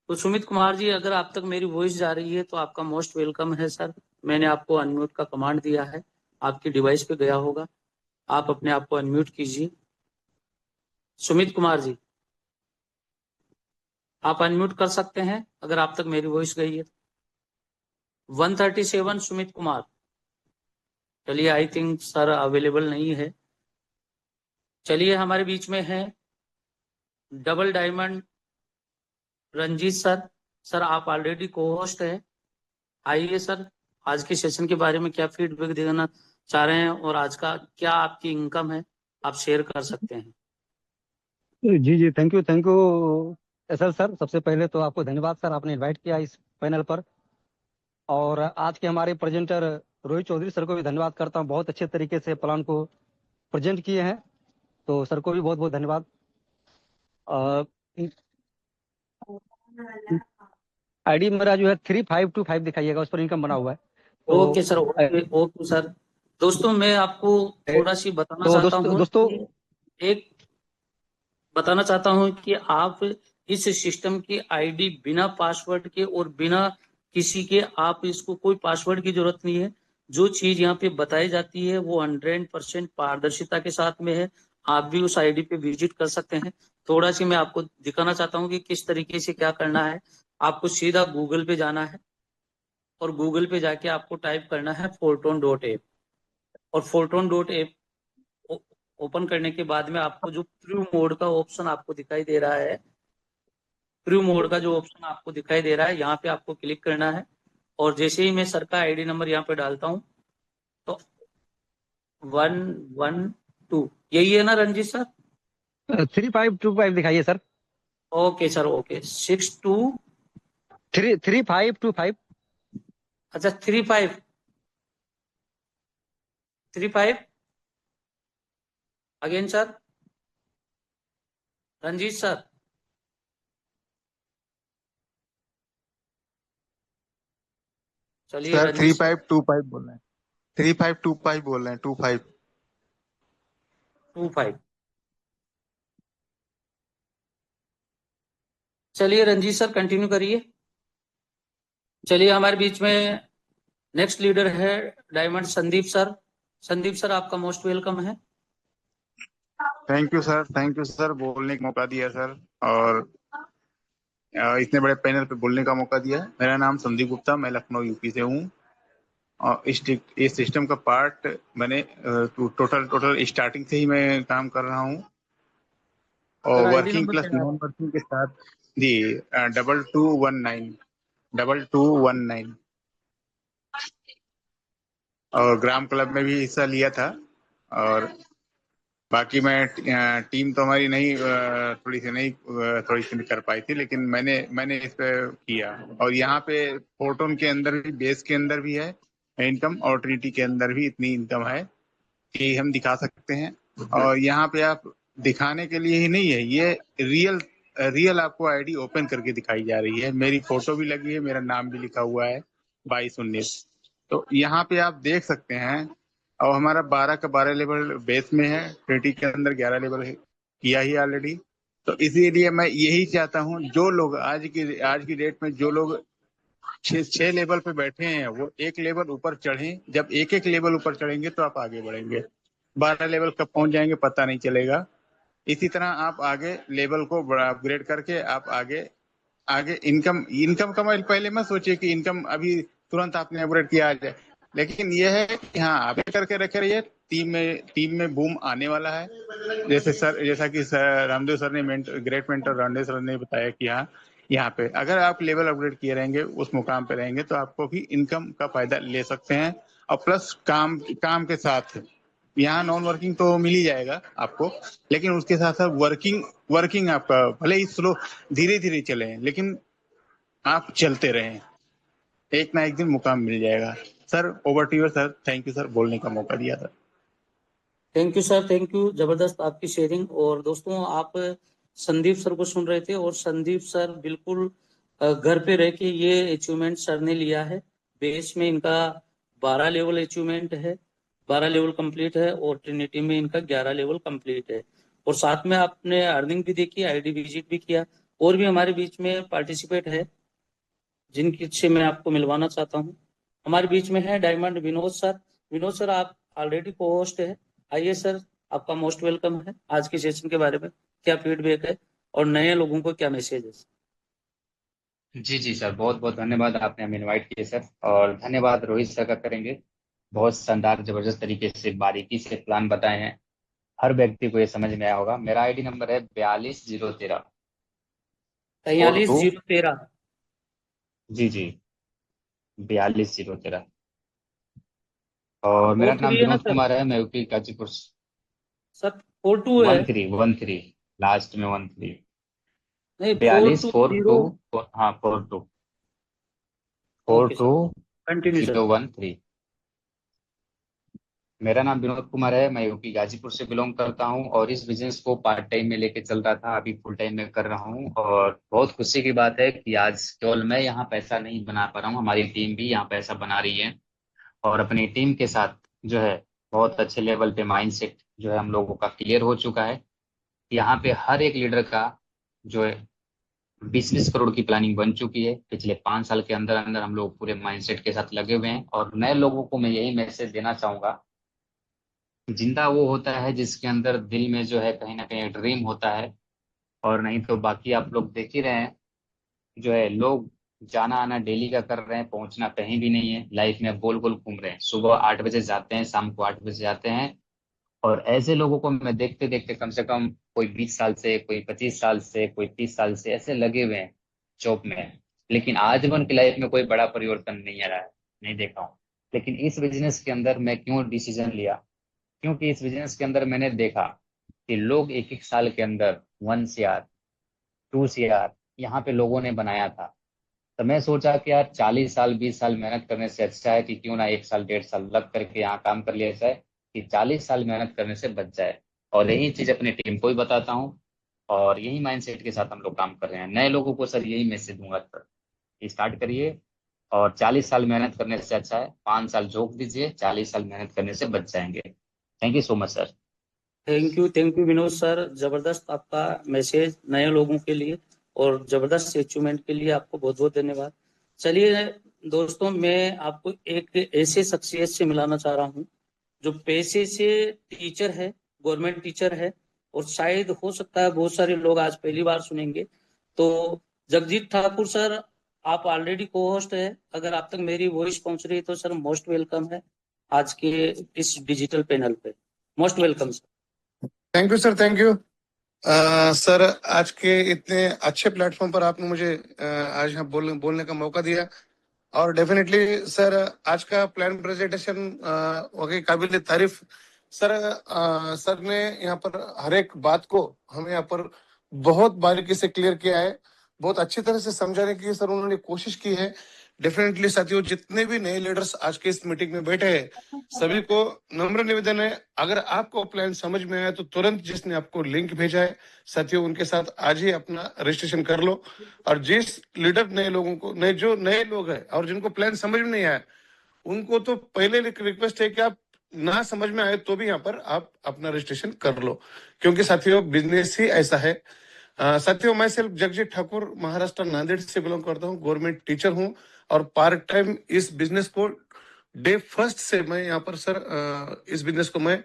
तो सुमित कुमार जी, अगर आप तक मेरी वॉइस जा रही है तो आपका मोस्ट वेलकम है सर। मैंने आपको अनम्यूट का कमांड दिया है, आपकी डिवाइस पे गया होगा, आप अपने आप को अनम्यूट कीजिए। सुमित कुमार जी, आप अनम्यूट कर सकते हैं अगर आप तक मेरी वॉइस गई है। 137 सुमित कुमार। चलिए, आई थिंक सर अवेलेबल नहीं है। चलिए, हमारे बीच में है double diamond Ranjeet sir. Sir आप ऑलरेडी को होस्ट है। आइए सर, आज के सेशन के बारे में क्या फीडबैक देना चाह रहे हैं और आज का क्या आपकी इनकम है, आप शेयर कर सकते हैं। जी जी, थैंक यू SL सर। सबसे पहले तो आपको धन्यवाद सर, आपने इनवाइट किया इस पैनल पर। और आज के हमारे प्रेजेंटर रोहित चौधरी सर को भी धन्यवाद करता हूँ, बहुत अच्छे तरीके से प्लान को प्रेजेंट किए हैं, तो सर को भी बहुत बहुत धन्यवाद। आईडी मेरा जो है 3525 दिखाइएगा, उस पर इनकम बना हुआ है। Okay sir, okay sir. दोस्तों, मैं आपको थोड़ा सी बताना चाहता हूँ दोस्तों एक बताना चाहता हूँ कि आप इस सिस्टम की आईडी बिना पासवर्ड के और बिना किसी के, आप इसको कोई पासवर्ड की जरूरत नहीं है। जो चीज यहाँ पे बताई जाती है वो 100% पारदर्शिता के साथ में है। आप भी उस आईडी पे विजिट कर सकते हैं। थोड़ा सी मैं आपको दिखाना चाहता हूँ कि किस तरीके से क्या करना है। आपको सीधा गूगल पे जाना है और गूगल पे जाके आपको टाइप करना है fortron.app। और fortron.app ओपन करने के बाद में आपको जो प्रीव्यू मोड का ऑप्शन आपको दिखाई दे रहा है, प्रीव्यू मोड का जो ऑप्शन आपको दिखाई दे रहा है, यहाँ पे आपको क्लिक करना है। और जैसे ही मैं सर का आईडी नंबर यहाँ पे डालता हूँ तो 112 यही है ना रंजीत सर? 3525 दिखाइए सर। Okay sir, okay 62 3525। अच्छा 35 अगेन सर, रंजीत सर। चलिए सर 3525 बोल रहे हैं, 3525 बोल रहे हैं, 25। चलिए रंजीत सर, कंटिन्यू करिए। चलिए, हमारे बीच में नेक्स्ट लीडर है diamond Sandeep sir. Sandeep sir, आपका मोस्ट वेलकम है। थैंक यू सर, बोलने का मौका दिया सर, और इतने बड़े पैनल पे बोलने का मौका दिया। मेरा नाम संदीप गुप्ता, मैं लखनऊ यूपी से हूँ। और इस सिस्टम का पार्ट मैंने टोटल स्टार्टिंग से ही मैं काम कर रहा हूँ। और ID वर्किंग नंबर प्लस क्या है? नॉन वर्किंग के साथ जी 2219 और ग्राम क्लब में भी हिस्सा लिया था। और बाकी मैं टीम तो हमारी नहीं थोड़ी सी नहीं कर पाई थी, लेकिन मैंने इस पे किया। और यहाँ पे फोर्टोन के अंदर भी, बेस के अंदर भी है इनकम, और ट्रिनिटी के अंदर भी इतनी इनकम है कि हम दिखा सकते हैं। और यहाँ पे आप दिखाने के लिए ही नहीं है, ये रियल आपको आईडी ओपन करके दिखाई जा रही है। मेरी फोटो भी लगी है, मेरा नाम भी लिखा हुआ है 2219। तो यहाँ पे आप देख सकते हैं। और हमारा 12 का 12 लेवल बेस में है, ट्रिनिटी के अंदर 11 लेवल है किया ही ऑलरेडी। तो इसीलिए मैं यही चाहता हूँ, जो लोग आज की डेट में जो लोग 6 लेवल पे बैठे हैं, वो एक लेवल ऊपर चढ़ें। जब एक लेवल ऊपर चढ़ेंगे तो आप आगे बढ़ेंगे। 12 लेवल कब पहुंच जाएंगे पता नहीं चलेगा। इसी तरह आप आगे लेवल को बड़ा अपग्रेड करके आप आगे आगे इनकम का पहले मत सोचिए कि इनकम अभी तुरंत आपने अपग्रेड किया आ जाए। लेकिन यह है कि हाँ, आप करके रखे रहिए, टीम में बूम आने वाला है। जैसा कि रामदेव सर ने ग्रेट मेंटर रामदेव सर ने बताया कि हाँ, यहाँ पे अगर आप लेवल अपग्रेड किए रहेंगे, उस मुकाम पे रहेंगे, तो आपको भी इनकम का फायदा ले सकते हैं। और प्लस काम के साथ यहाँ नॉन वर्किंग तो मिल ही जाएगा आपको, लेकिन उसके साथ साथ वर्किंग आपका भले ही स्लो, धीरे धीरे चले, लेकिन आप चलते रहें, एक ना एक दिन मुकाम मिल जाएगा। Sir, over to you sir. Thank you sir, बोलने का मौका दिया था। Thank you sir, thank you. जबरदस्त आपकी शेयरिंग। और दोस्तों, आप संदीप सर को सुन रहे थे, और संदीप सर बिल्कुल घर पे रह के ये अचीवमेंट सर ने लिया है। बेस में इनका 12 लेवल अचीवमेंट है, 12 लेवल कंप्लीट है, और ट्रिनिटी में इनका 11 लेवल कंप्लीट है। और साथ में आपने अर्निंग भी देखी, आईडी विजिट भी किया। और भी हमारे बीच में पार्टिसिपेट है जिनकी से मैं आपको मिलवाना चाहता हूँ। हमारे बीच में है diamond Vinod sir. Vinod sir, आप ऑलरेडी को होस्ट है। आइए सर, आपका मोस्ट वेलकम है। आज के सेशन के बारे में क्या फीडबैक है, और नए लोगों को क्या मैसेज है? जी जी सर, बहुत बहुत धन्यवाद, आपने हमें इनवाइट किए सर। और धन्यवाद रोहित सर का करेंगे, बहुत शानदार जबरदस्त तरीके से बारीकी से प्लान बताए हैं। हर व्यक्ति को ये समझ में आया होगा। मेरा आईडी नंबर है 42013 43 42। 013। जी जी, 42013। और मेरा नाम 43 है ना विनोद सर? कुमार है, मैं यूपी गाजीपुर। सर 42 है? 13 लास्ट में 13। नहीं, 42 42। 420। हाँ, 42 four okay two sir, continue sir. Zero one three मेरा नाम विनोद कुमार है, मैं यूपी गाजीपुर से बिलोंग करता हूं। और इस बिजनेस को पार्ट टाइम में लेके चल रहा था, अभी फुल टाइम में कर रहा हूं। और बहुत खुशी की बात है कि आज केवल मैं यहाँ पैसा नहीं बना पा रहा हूँ, हमारी टीम भी यहाँ पैसा बना रही है। और अपनी टीम के साथ जो है, बहुत अच्छे लेवल पे माइंडसेट जो है हम लोगों का क्लियर हो चुका है। यहाँ पे हर एक लीडर का जो है 20-20 करोड़ की प्लानिंग बन चुकी है। पिछले 5 साल के अंदर अंदर हम लोग पूरे माइंडसेट के साथ लगे हुए हैं। और नए लोगों को मैं यही मैसेज देना चाहूंगा, जिंदा वो होता है जिसके अंदर दिल में जो है कहीं ना कहीं ड्रीम होता है। और नहीं तो बाकी आप लोग देख ही रहे हैं, जो है लोग जाना आना डेली का कर रहे हैं, पहुंचना कहीं भी नहीं है। लाइफ में गोल गोल घूम रहे हैं, सुबह 8 बजे जाते हैं, शाम को 8 बजे आते हैं। और ऐसे लोगों को मैं देखते देखते कम से कम कोई 20 साल से, कोई 25 साल से, कोई 30 साल से ऐसे लगे हुए हैं जॉब में। लेकिन आज भी उनकी लाइफ में कोई बड़ा परिवर्तन नहीं आ रहा है, नहीं देखा हूँ। लेकिन इस बिजनेस के अंदर मैं क्यों डिसीजन लिया, क्योंकि इस बिजनेस के अंदर मैंने देखा कि लोग एक एक साल के अंदर 1 CR 2 CR यहाँ पे लोगों ने बनाया था। तो मैं सोचा कि यार 40 साल 20 साल मेहनत करने से अच्छा है कि क्यों ना 1 साल 1.5 साल लग करके यहाँ काम कर लिया जाए, कि 40 साल मेहनत करने से बच जाए। और यही चीज अपनी टीम को भी बताता हूँ। और यही माइंडसेट के साथ हम लोग काम कर रहे हैं। नए लोगों को सर यही मैसेज दूंगा, सर स्टार्ट करिए। और 40 साल मेहनत करने से अच्छा है 5 साल झोंक दीजिए, 40 साल मेहनत करने से बच जाएंगे। Thank you so much sir. Thank you Vinod sir. जबरदस्त आपका मैसेज नए लोगों के लिए, और जबरदस्त अचीवमेंट के लिए आपको बहुत बहुत धन्यवाद। चलिए दोस्तों, मैं आपको एक ऐसे शख्सियत से मिलाना चाह रहा हूँ जो पेशे से टीचर है, गवर्नमेंट टीचर है। और शायद हो सकता है बहुत सारे लोग आज पहली बार सुनेंगे। तो जगजीत ठाकुर सर, आप ऑलरेडी को होस्ट है। अगर आप तक मेरी वॉइस पहुंच रही है तो सर मोस्ट वेलकम है आज के इस डिजिटल पैनल पे। Most welcome sir. Thank you sir, thank you. Sir, आज के इतने अच्छे प्लेटफॉर्म पर आपने मुझे आज यहाँ बोलने का मौका दिया, और डेफिनेटली सर आज का प्लान प्रेजेंटेशन वाकई काबिल तारीफ। सर सर ने यहाँ पर हर एक बात को हमें यहाँ पर बहुत बारीकी से क्लियर किया है, बहुत अच्छी तरह से समझाने की सर उन्होंने कोशिश की है। डेफिनेटली साथियों, जितने भी नए लीडर्स आज के इस मीटिंग में बैठे हैं, सभी को नम्र निवेदन है, अगर आपको प्लान समझ में आया तो तुरंत जिसने आपको लिंक भेजा है साथियों, उनके साथ आज ही अपना रजिस्ट्रेशन कर लो। और जिस लीडर नए लोगों को जो नए लोग हैं और जिनको प्लान समझ में नहीं आया, उनको तो पहले रिक्वेस्ट है कि आप ना समझ में आए तो भी यहाँ पर आप अपना रजिस्ट्रेशन कर लो, क्योंकि साथियों बिजनेस ही ऐसा है। साथियों, मैं सिर्फ जगजीत ठाकुर महाराष्ट्र नांदेड़ से बिलोंग करता हूँ, गवर्नमेंट टीचर हूँ और पार्ट टाइम इस बिजनेस को डे फर्स्ट से मैं यहाँ पर सर इस बिजनेस को मैं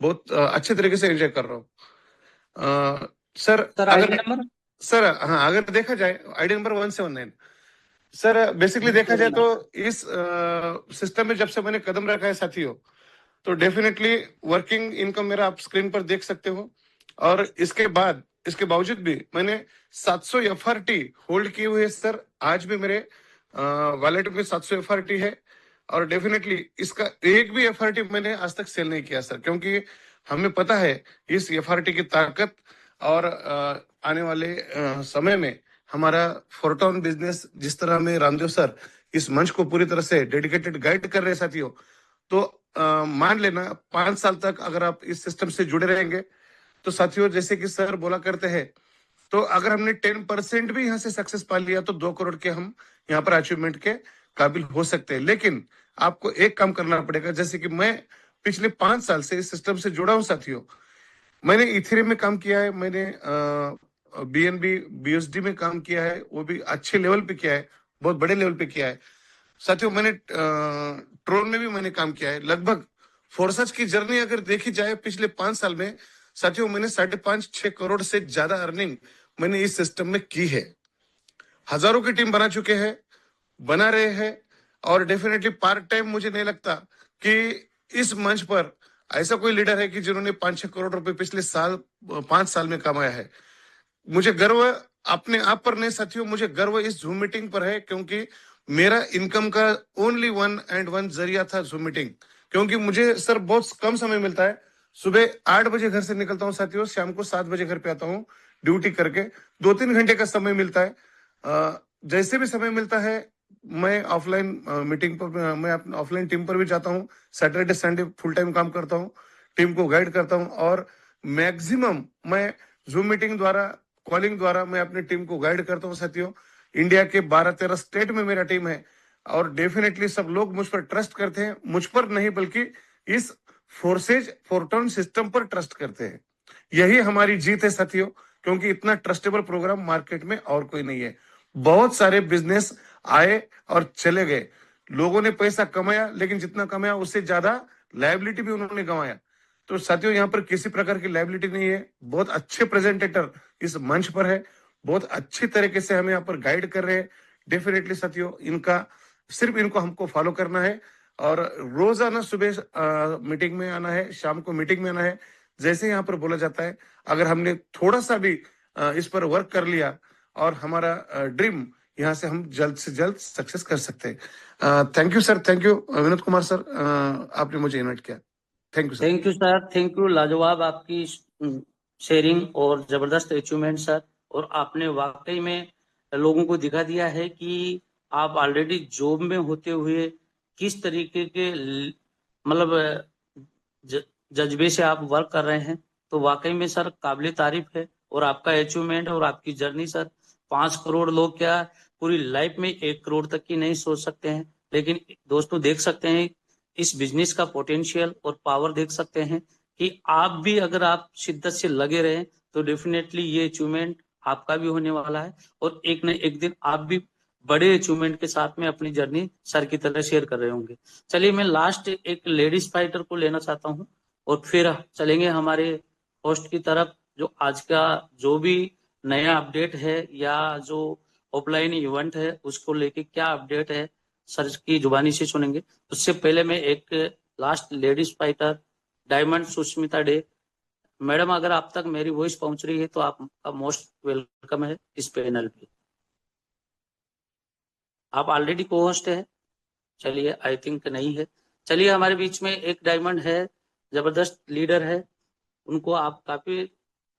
बहुत अच्छे तरीके से एंजॉय कर रहा हूँ। सर आईडी नंबर सर, हाँ, अगर देखा जाए आईडी नंबर 179 सर, बेसिकली देखा जाए तो इस सिस्टम में जब से मैंने कदम रखा है साथियों, तो डेफिनेटली वर्किंग इनकम मेरा आप स्क्रीन पर देख सकते हो, और इसके बावजूद भी मैंने 700 एफआरटी होल्ड किए हुए सर। आज भी मेरे वॉलेट में 700 एफआरटी है, और डेफिनेटली इसका एक भी एफआरटी मैंने आज तक सेल नहीं किया सर, क्योंकि हमें पता है इस एफआरटी की ताकत, और आने वाले समय में हमारा फोरटॉन बिजनेस जिस तरह में रामदेव सर इस मंच को पूरी तरह से डेडिकेटेड गाइड कर रहे हैं साथियों, तो मान लेना 5 साल तक अगर आप इस सिस्टम से जुड़े रहेंगे तो साथियों, जैसे कि सर बोला करते हैं, तो अगर हमने 10% भी यहाँ से सक्सेस पा लिया तो 2 करोड़ के हम यहाँ पर अचीवमेंट के काबिल हो सकते हैं। लेकिन आपको एक काम करना पड़ेगा, जैसे कि मैं पिछले 5 साल से इस सिस्टम से जुड़ा हूं साथियों। मैंने इथेरियम में काम किया है, मैंने बीएनबी बीएसडी में काम किया है, वो भी अच्छे लेवल पे किया है, बहुत बड़े लेवल पे किया है साथियों। मैंने ट्रोन में भी मैंने काम किया है। लगभग फोर्सेस की जर्नी अगर देखी जाए पिछले 5 साल में साथियों, मैंने 5.5-6 करोड़ से ज्यादा अर्निंग मैंने इस सिस्टम में की है। हजारों की टीम बना चुके हैं, बना रहे हैं, और डेफिनेटली पार्ट टाइम मुझे नहीं लगता कि इस मंच पर ऐसा कोई लीडर है कि जिन्होंने 5-6 करोड़ रुपए पिछले 5 साल में कमाया है। मुझे गर्व अपने आप पर नहीं साथियों, मुझे गर्व इस जूम मीटिंग पर है, क्योंकि मेरा इनकम का ओनली वन जरिया था जूम मीटिंग। क्योंकि मुझे सर बहुत कम समय मिलता है, सुबह 8 बजे घर से निकलता हूँ साथियों, शाम को 7 बजे घर पे आता हूँ ड्यूटी करके, 2-3 घंटे का समय मिलता है। जैसे भी समय मिलता है मैं ऑफलाइन मीटिंग पर, मैं अपने ऑफलाइन टीम पर भी जाता हूँ। सैटरडे संडे फुल टाइम काम करता हूँ, टीम को गाइड करता हूँ, और मैक्सिमम मैं जूम मीटिंग द्वारा, कॉलिंग द्वारा मैं अपनी टीम को गाइड करता हूँ साथियों। इंडिया के 12-13 स्टेट में मेरा टीम है, और डेफिनेटली सब लोग मुझ पर ट्रस्ट करते हैं, मुझ पर नहीं बल्कि इस फोरटॉन सिस्टम पर ट्रस्ट करते हैं। यही हमारी जीत है साथियों, क्योंकि इतना ट्रस्टेबल प्रोग्राम मार्केट में और कोई नहीं है। बहुत सारे बिजनेस आए और चले गए, लोगों ने पैसा कमाया, लेकिन जितना कमाया उससे ज्यादा लायबिलिटी भी उन्होंने गंवाया। तो साथियों, यहाँ पर किसी प्रकार की लायबिलिटी नहीं है। बहुत अच्छे प्रेजेंटेटर इस मंच पर है, बहुत अच्छी तरीके से हमें यहाँ पर गाइड कर रहे हैं। डेफिनेटली साथियों, इनको हमको फॉलो करना है, और रोजाना सुबह मीटिंग में आना है, शाम को मीटिंग में आना है। जैसे यहाँ पर बोला जाता है, अगर हमने थोड़ा सा भी इस पर वर्क कर लिया, और हमारा ड्रीम यहाँ से हम जल्द से जल्द सक्सेस कर सकते हैं। Thank you sir, thank you Vinod Kumar sir, आपने मुझे इनवाइट किया। Thank you sir. Thank you sir, thank you. लाजवाब आपकी शेयरिंग और जबरदस्त अचीवमेंट सर, और आपने वाकई में लोगों को दिखा दिया है कि आप ऑलरेडी जॉब में होते हुए किस तरीके के मतलब जज्बे से आप वर्क कर रहे हैं। तो वाकई में सर काबिल तारीफ है, और आपका अचीवमेंट और आपकी जर्नी सर, 5 करोड़ लोग क्या पूरी लाइफ में 1 करोड़ तक की नहीं सोच सकते हैं, लेकिन दोस्तों देख सकते हैं इस बिजनेस का पोटेंशियल और पावर, देख सकते हैं कि आप भी अगर आप शिद्दत से लगे रहे तो डेफिनेटली ये अचीवमेंट आपका भी होने वाला है, और एक न एक दिन आप भी बड़े अचीवमेंट के साथ में अपनी जर्नी सर की तरह शेयर कर रहे होंगे। चलिए, मैं लास्ट एक लेडीज फाइटर को लेना चाहता हूँ, और फिर चलेंगे हमारे होस्ट की तरफ, जो आज का जो भी नया अपडेट है या जो ऑफलाइन इवेंट है उसको लेके क्या अपडेट है सर की जुबानी से सुनेंगे। उससे पहले मैं एक last ladies fighter diamond Sushmita day madam अगर आप तक मेरी वॉइस पहुंच रही है तो आपका मोस्ट वेलकम है इस पैनल पे। आप ऑलरेडी को होस्ट है? चलिए, आई थिंक नहीं है। चलिए, हमारे बीच में एक डायमंड है, जबरदस्त लीडर है, उनको आप काफी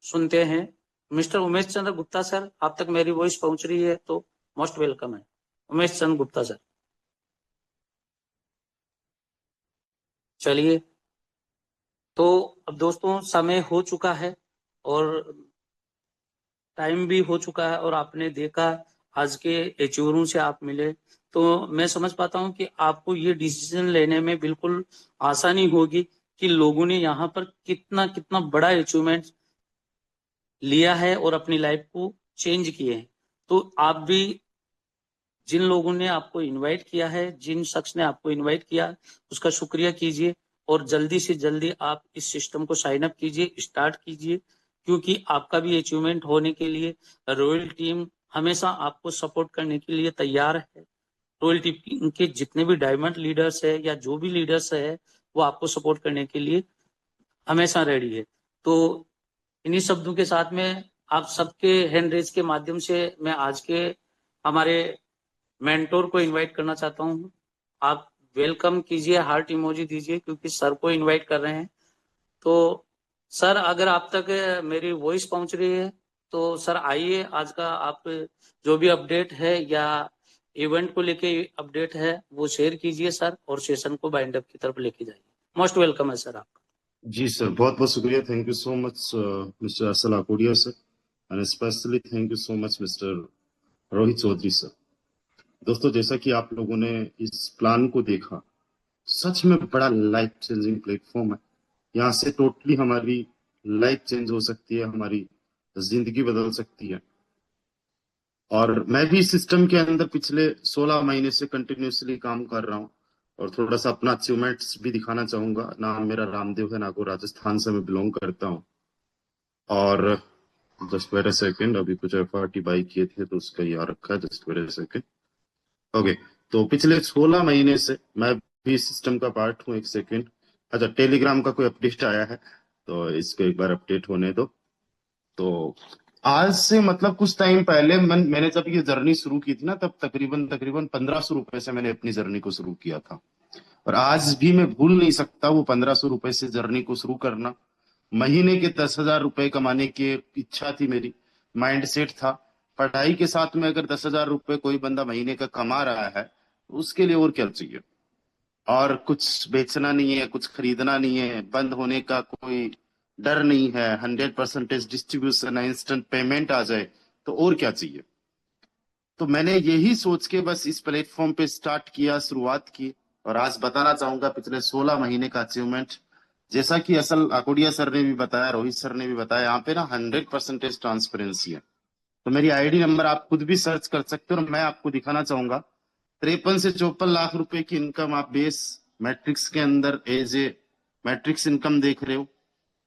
सुनते हैं। मिस्टर उमेश चंद्र गुप्ता सर, आप तक मेरी वॉइस पहुंच रही है तो मोस्ट वेलकम है। उमेश चंद्र गुप्ता सर। चलिए, तो अब दोस्तों समय हो चुका है और टाइम भी हो चुका है, और आपने देखा आज के एचीवरों से आप मिले, तो मैं समझ पाता हूं कि आपको ये डिसीजन लेने में बिल्कुल आसानी होगी कि लोगों ने यहाँ पर कितना कितना बड़ा अचीवमेंट लिया है और अपनी लाइफ को चेंज किए हैं। तो आप भी, जिन लोगों ने आपको इनवाइट किया है, जिन शख्स ने आपको इनवाइट किया, उसका शुक्रिया कीजिए और जल्दी से जल्दी आप इस सिस्टम को साइन अप कीजिए, स्टार्ट कीजिए, क्योंकि आपका भी अचीवमेंट होने के लिए रॉयल टीम हमेशा आपको सपोर्ट करने के लिए तैयार है। रॉयल टीम के जितने भी डायमंड लीडर्स है या जो भी लीडर्स है, वो आपको सपोर्ट करने के लिए हमेशा रेडी है। तो इन्हीं शब्दों के साथ में आप सबके हैंड रेज के माध्यम से मैं आज के हमारे मेंटोर को इनवाइट करना चाहता हूं। आप वेलकम कीजिए, हार्ट इमोजी दीजिए, क्योंकि सर को इनवाइट कर रहे हैं। तो सर, अगर आप तक मेरी वॉइस पहुंच रही है तो सर आइए, आज का आप जो भी अपडेट है या इवेंट को लेके अपडेट है वो शेयर कीजिए सर, और सेशन को बाइंड अप की तरफ लेके जाइए। मोस्ट वेलकम है सर आपका। जी सर, बहुत बहुत शुक्रिया। Thank you so much mister असल Akodia sir, and specially thank you so much mister Rohit Chaudhary sir. दोस्तों, जैसा कि आप लोगों ने इस प्लान को देखा, सच में बड़ा लाइफ चेंजिंग प्लेटफॉर्म है। यहाँ से टोटली हमारी लाइफ चेंज हो सकती है, हमारी जिंदगी बदल सकती है। और मैं भी सिस्टम के अंदर पिछले 16 महीने से कंटिन्यूसली काम कर रहा हूँ, और थोड़ा सा अपना अचीवमेंट्स भी दिखाना चाहूंगा। नाम मेरा रामदेव है, नागौर राजस्थान से मैं बिलोंग करता हूँ। और जस्ट वेट अ सेकंड, अभी कुछ एफआरटी बाई किए थे तो उसका याद रखा है, just wait a second. Okay, तो पिछले 16 महीने से मैं भी सिस्टम का पार्ट हूँ। एक सेकंड, अच्छा, टेलीग्राम का कोई अपडेट आया है तो इसको एक बार अपडेट होने दो। तो आज से मतलब कुछ टाइम पहले मैंने जब ये जर्नी शुरू की थी ना, तब तकरीबन 1500 रुपए से मैंने अपनी जर्नी को शुरू किया था। और आज भी मैं भूल नहीं सकता वो 1500 रुपए से जर्नी को शुरू करना। महीने के 10,000 रुपए कमाने की इच्छा थी मेरी, माइंड सेट था। पढ़ाई के साथ में अगर 10,000 रुपए कोई बंदा महीने का कमा रहा है तो उसके लिए और क्या चाहिए। और कुछ बेचना नहीं है, कुछ खरीदना नहीं है, बंद होने का कोई डर नहीं है, 100% डिस्ट्रीब्यूशन, इंस्टेंट पेमेंट आ जाए तो और क्या चाहिए। तो मैंने यही सोच के बस इस प्लेटफॉर्म पे स्टार्ट किया, शुरुआत की। और आज बताना चाहूंगा पिछले 16 महीने का अचीवमेंट। जैसा कि असल आकोडिया सर ने भी बताया, रोहित सर ने भी बताया, यहाँ पे ना 100% ट्रांसपेरेंसी है। तो मेरी आईडी नंबर आप खुद भी सर्च कर सकते हो, और मैं आपको दिखाना चाहूंगा 53 से 54 लाख रुपए की इनकम आप बेस मैट्रिक्स के अंदर एज ए मैट्रिक्स इनकम देख रहे हो।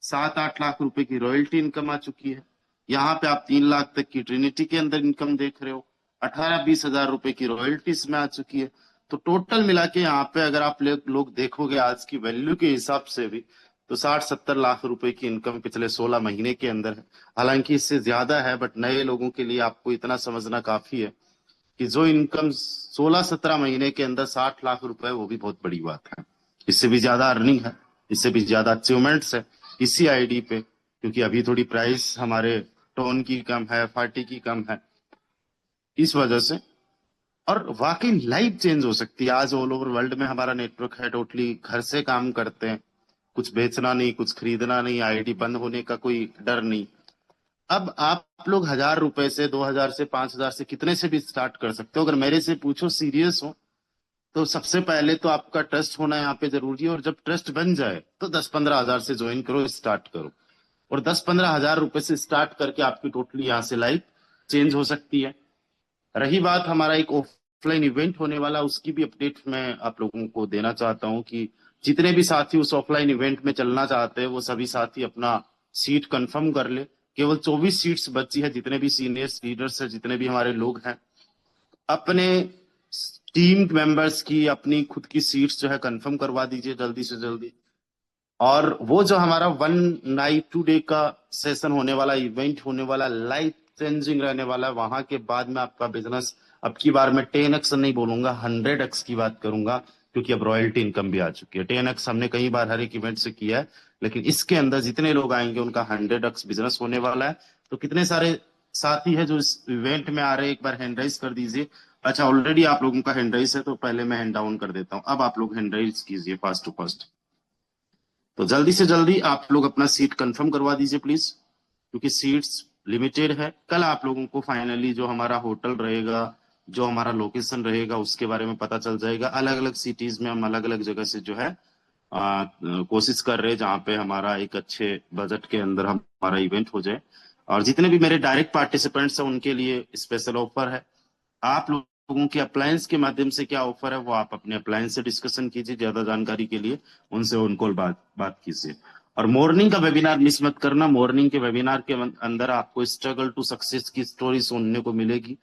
7-8 लाख रुपए की रॉयल्टी इनकम आ चुकी है। यहाँ पे आप 3 लाख तक की ट्रिनिटी के अंदर इनकम देख रहे हो। 18-20 हजार रुपए की रॉयल्टीज में आ चुकी है। तो टोटल मिला के यहाँ पे अगर आप लोग देखोगे आज की वैल्यू के हिसाब से भी, तो 60-70 लाख रुपए की इनकम पिछले 16 महीने के अंदर है। हालांकि इससे ज्यादा है, बट नए लोगों के लिए आपको इतना समझना काफी है कि जो इनकम 16-17 महीने के अंदर 60 लाख रुपए, वो भी बहुत बड़ी बात है। इससे भी ज्यादा अर्निंग है, इससे भी ज्यादा अचीवमेंट्स है इसी आईडी पे, क्योंकि अभी थोड़ी प्राइस हमारे टोन की कम है, फार्टी की कम है, इस वजह से। और वाकई लाइफ चेंज हो सकती है। आज ऑल ओवर वर्ल्ड में हमारा नेटवर्क है, टोटली घर से काम करते हैं, कुछ बेचना नहीं, कुछ खरीदना नहीं, आईडी बंद होने का कोई डर नहीं। अब आप लोग 1000 रुपए से, 2000 से, 5000 से, कितने से भी स्टार्ट कर सकते हो। अगर मेरे से पूछो सीरियस हो तो सबसे पहले तो आपका ट्रस्ट होना यहाँ पे जरूरी है। और जब ट्रस्ट बन जाए तो 10-15 हजार से ज्वाइन करो, स्टार्ट करो। और 10-15 हजार रुपए से स्टार्ट करके आपकी टोटली यहाँ से लाइफ चेंज हो सकती है। रही बात हमारा एक ऑफलाइन इवेंट होने वाला, उसकी भी अपडेट मैं आप लोगों को देना चाहता हूँ कि जितने भी साथी उस ऑफलाइन इवेंट में चलना चाहते हैं वो सभी साथी अपना सीट कंफर्म कर ले। केवल 24 सीट्स बची है। जितने भी सीनियर्स लीडर्स है, जितने भी हमारे लोग हैं, अपने टीम मेंबर्स की, अपनी खुद की सीट्स जो है कंफर्म करवा दीजिए जल्दी से जल्दी। और वो जो हमारा 1 नाइट 2 डे का सेशन होने वाला, इवेंट होने वाला, लाइफ चेंजिंग रहने वाला, वहां के बाद में आपका बिजनेस अब की बार मैं 10x नहीं बोलूंगा, 100x की बात करूंगा, क्योंकि अब रॉयल्टी इनकम भी आ चुकी है। 10x हमने कई बार हर एक इवेंट से किया है, लेकिन इसके अंदर जितने लोग आएंगे उनका 100x बिजनेस होने वाला है। तो कितने सारे साथी है जो इस इवेंट में आ रहे हैं, एक बार हैंड राइज कर दीजिए। अच्छा, ऑलरेडी आप लोगों का हैंड राइज है, तो पहले मैं हैंड डाउन कर देता हूँ, अब आप लोग हैंड राइज कीजिए फास्ट टू फास्ट। तो जल्दी से जल्दी आप लोग अपना सीट कंफर्म करवा दीजिए प्लीज, क्योंकि सीट्स लिमिटेड है। कल आप लोगों को फाइनली जो हमारा होटल रहेगा, जो हमारा लोकेशन रहेगा, उसके बारे में पता चल जाएगा। अलग अलग सिटीज में हम अलग अलग जगह से जो है कोशिश कर रहे हैं जहाँ पे हमारा एक अच्छे बजट के अंदर हमारा इवेंट हो जाए। और जितने भी मेरे डायरेक्ट पार्टिसिपेंट्स हैं उनके लिए स्पेशल ऑफर है। आप लोगों के अप्लायंस के माध्यम से क्या ऑफर है वो आप अपने अप्लायंस से डिस्कशन कीजिए। ज्यादा जानकारी के लिए उनसे उनको बात कीजिए। और मॉर्निंग का वेबिनार मिस मत करना। मॉर्निंग के वेबिनार के अंदर आपको स्ट्रगल टू सक्सेस की स्टोरी सुनने को मिलेगी।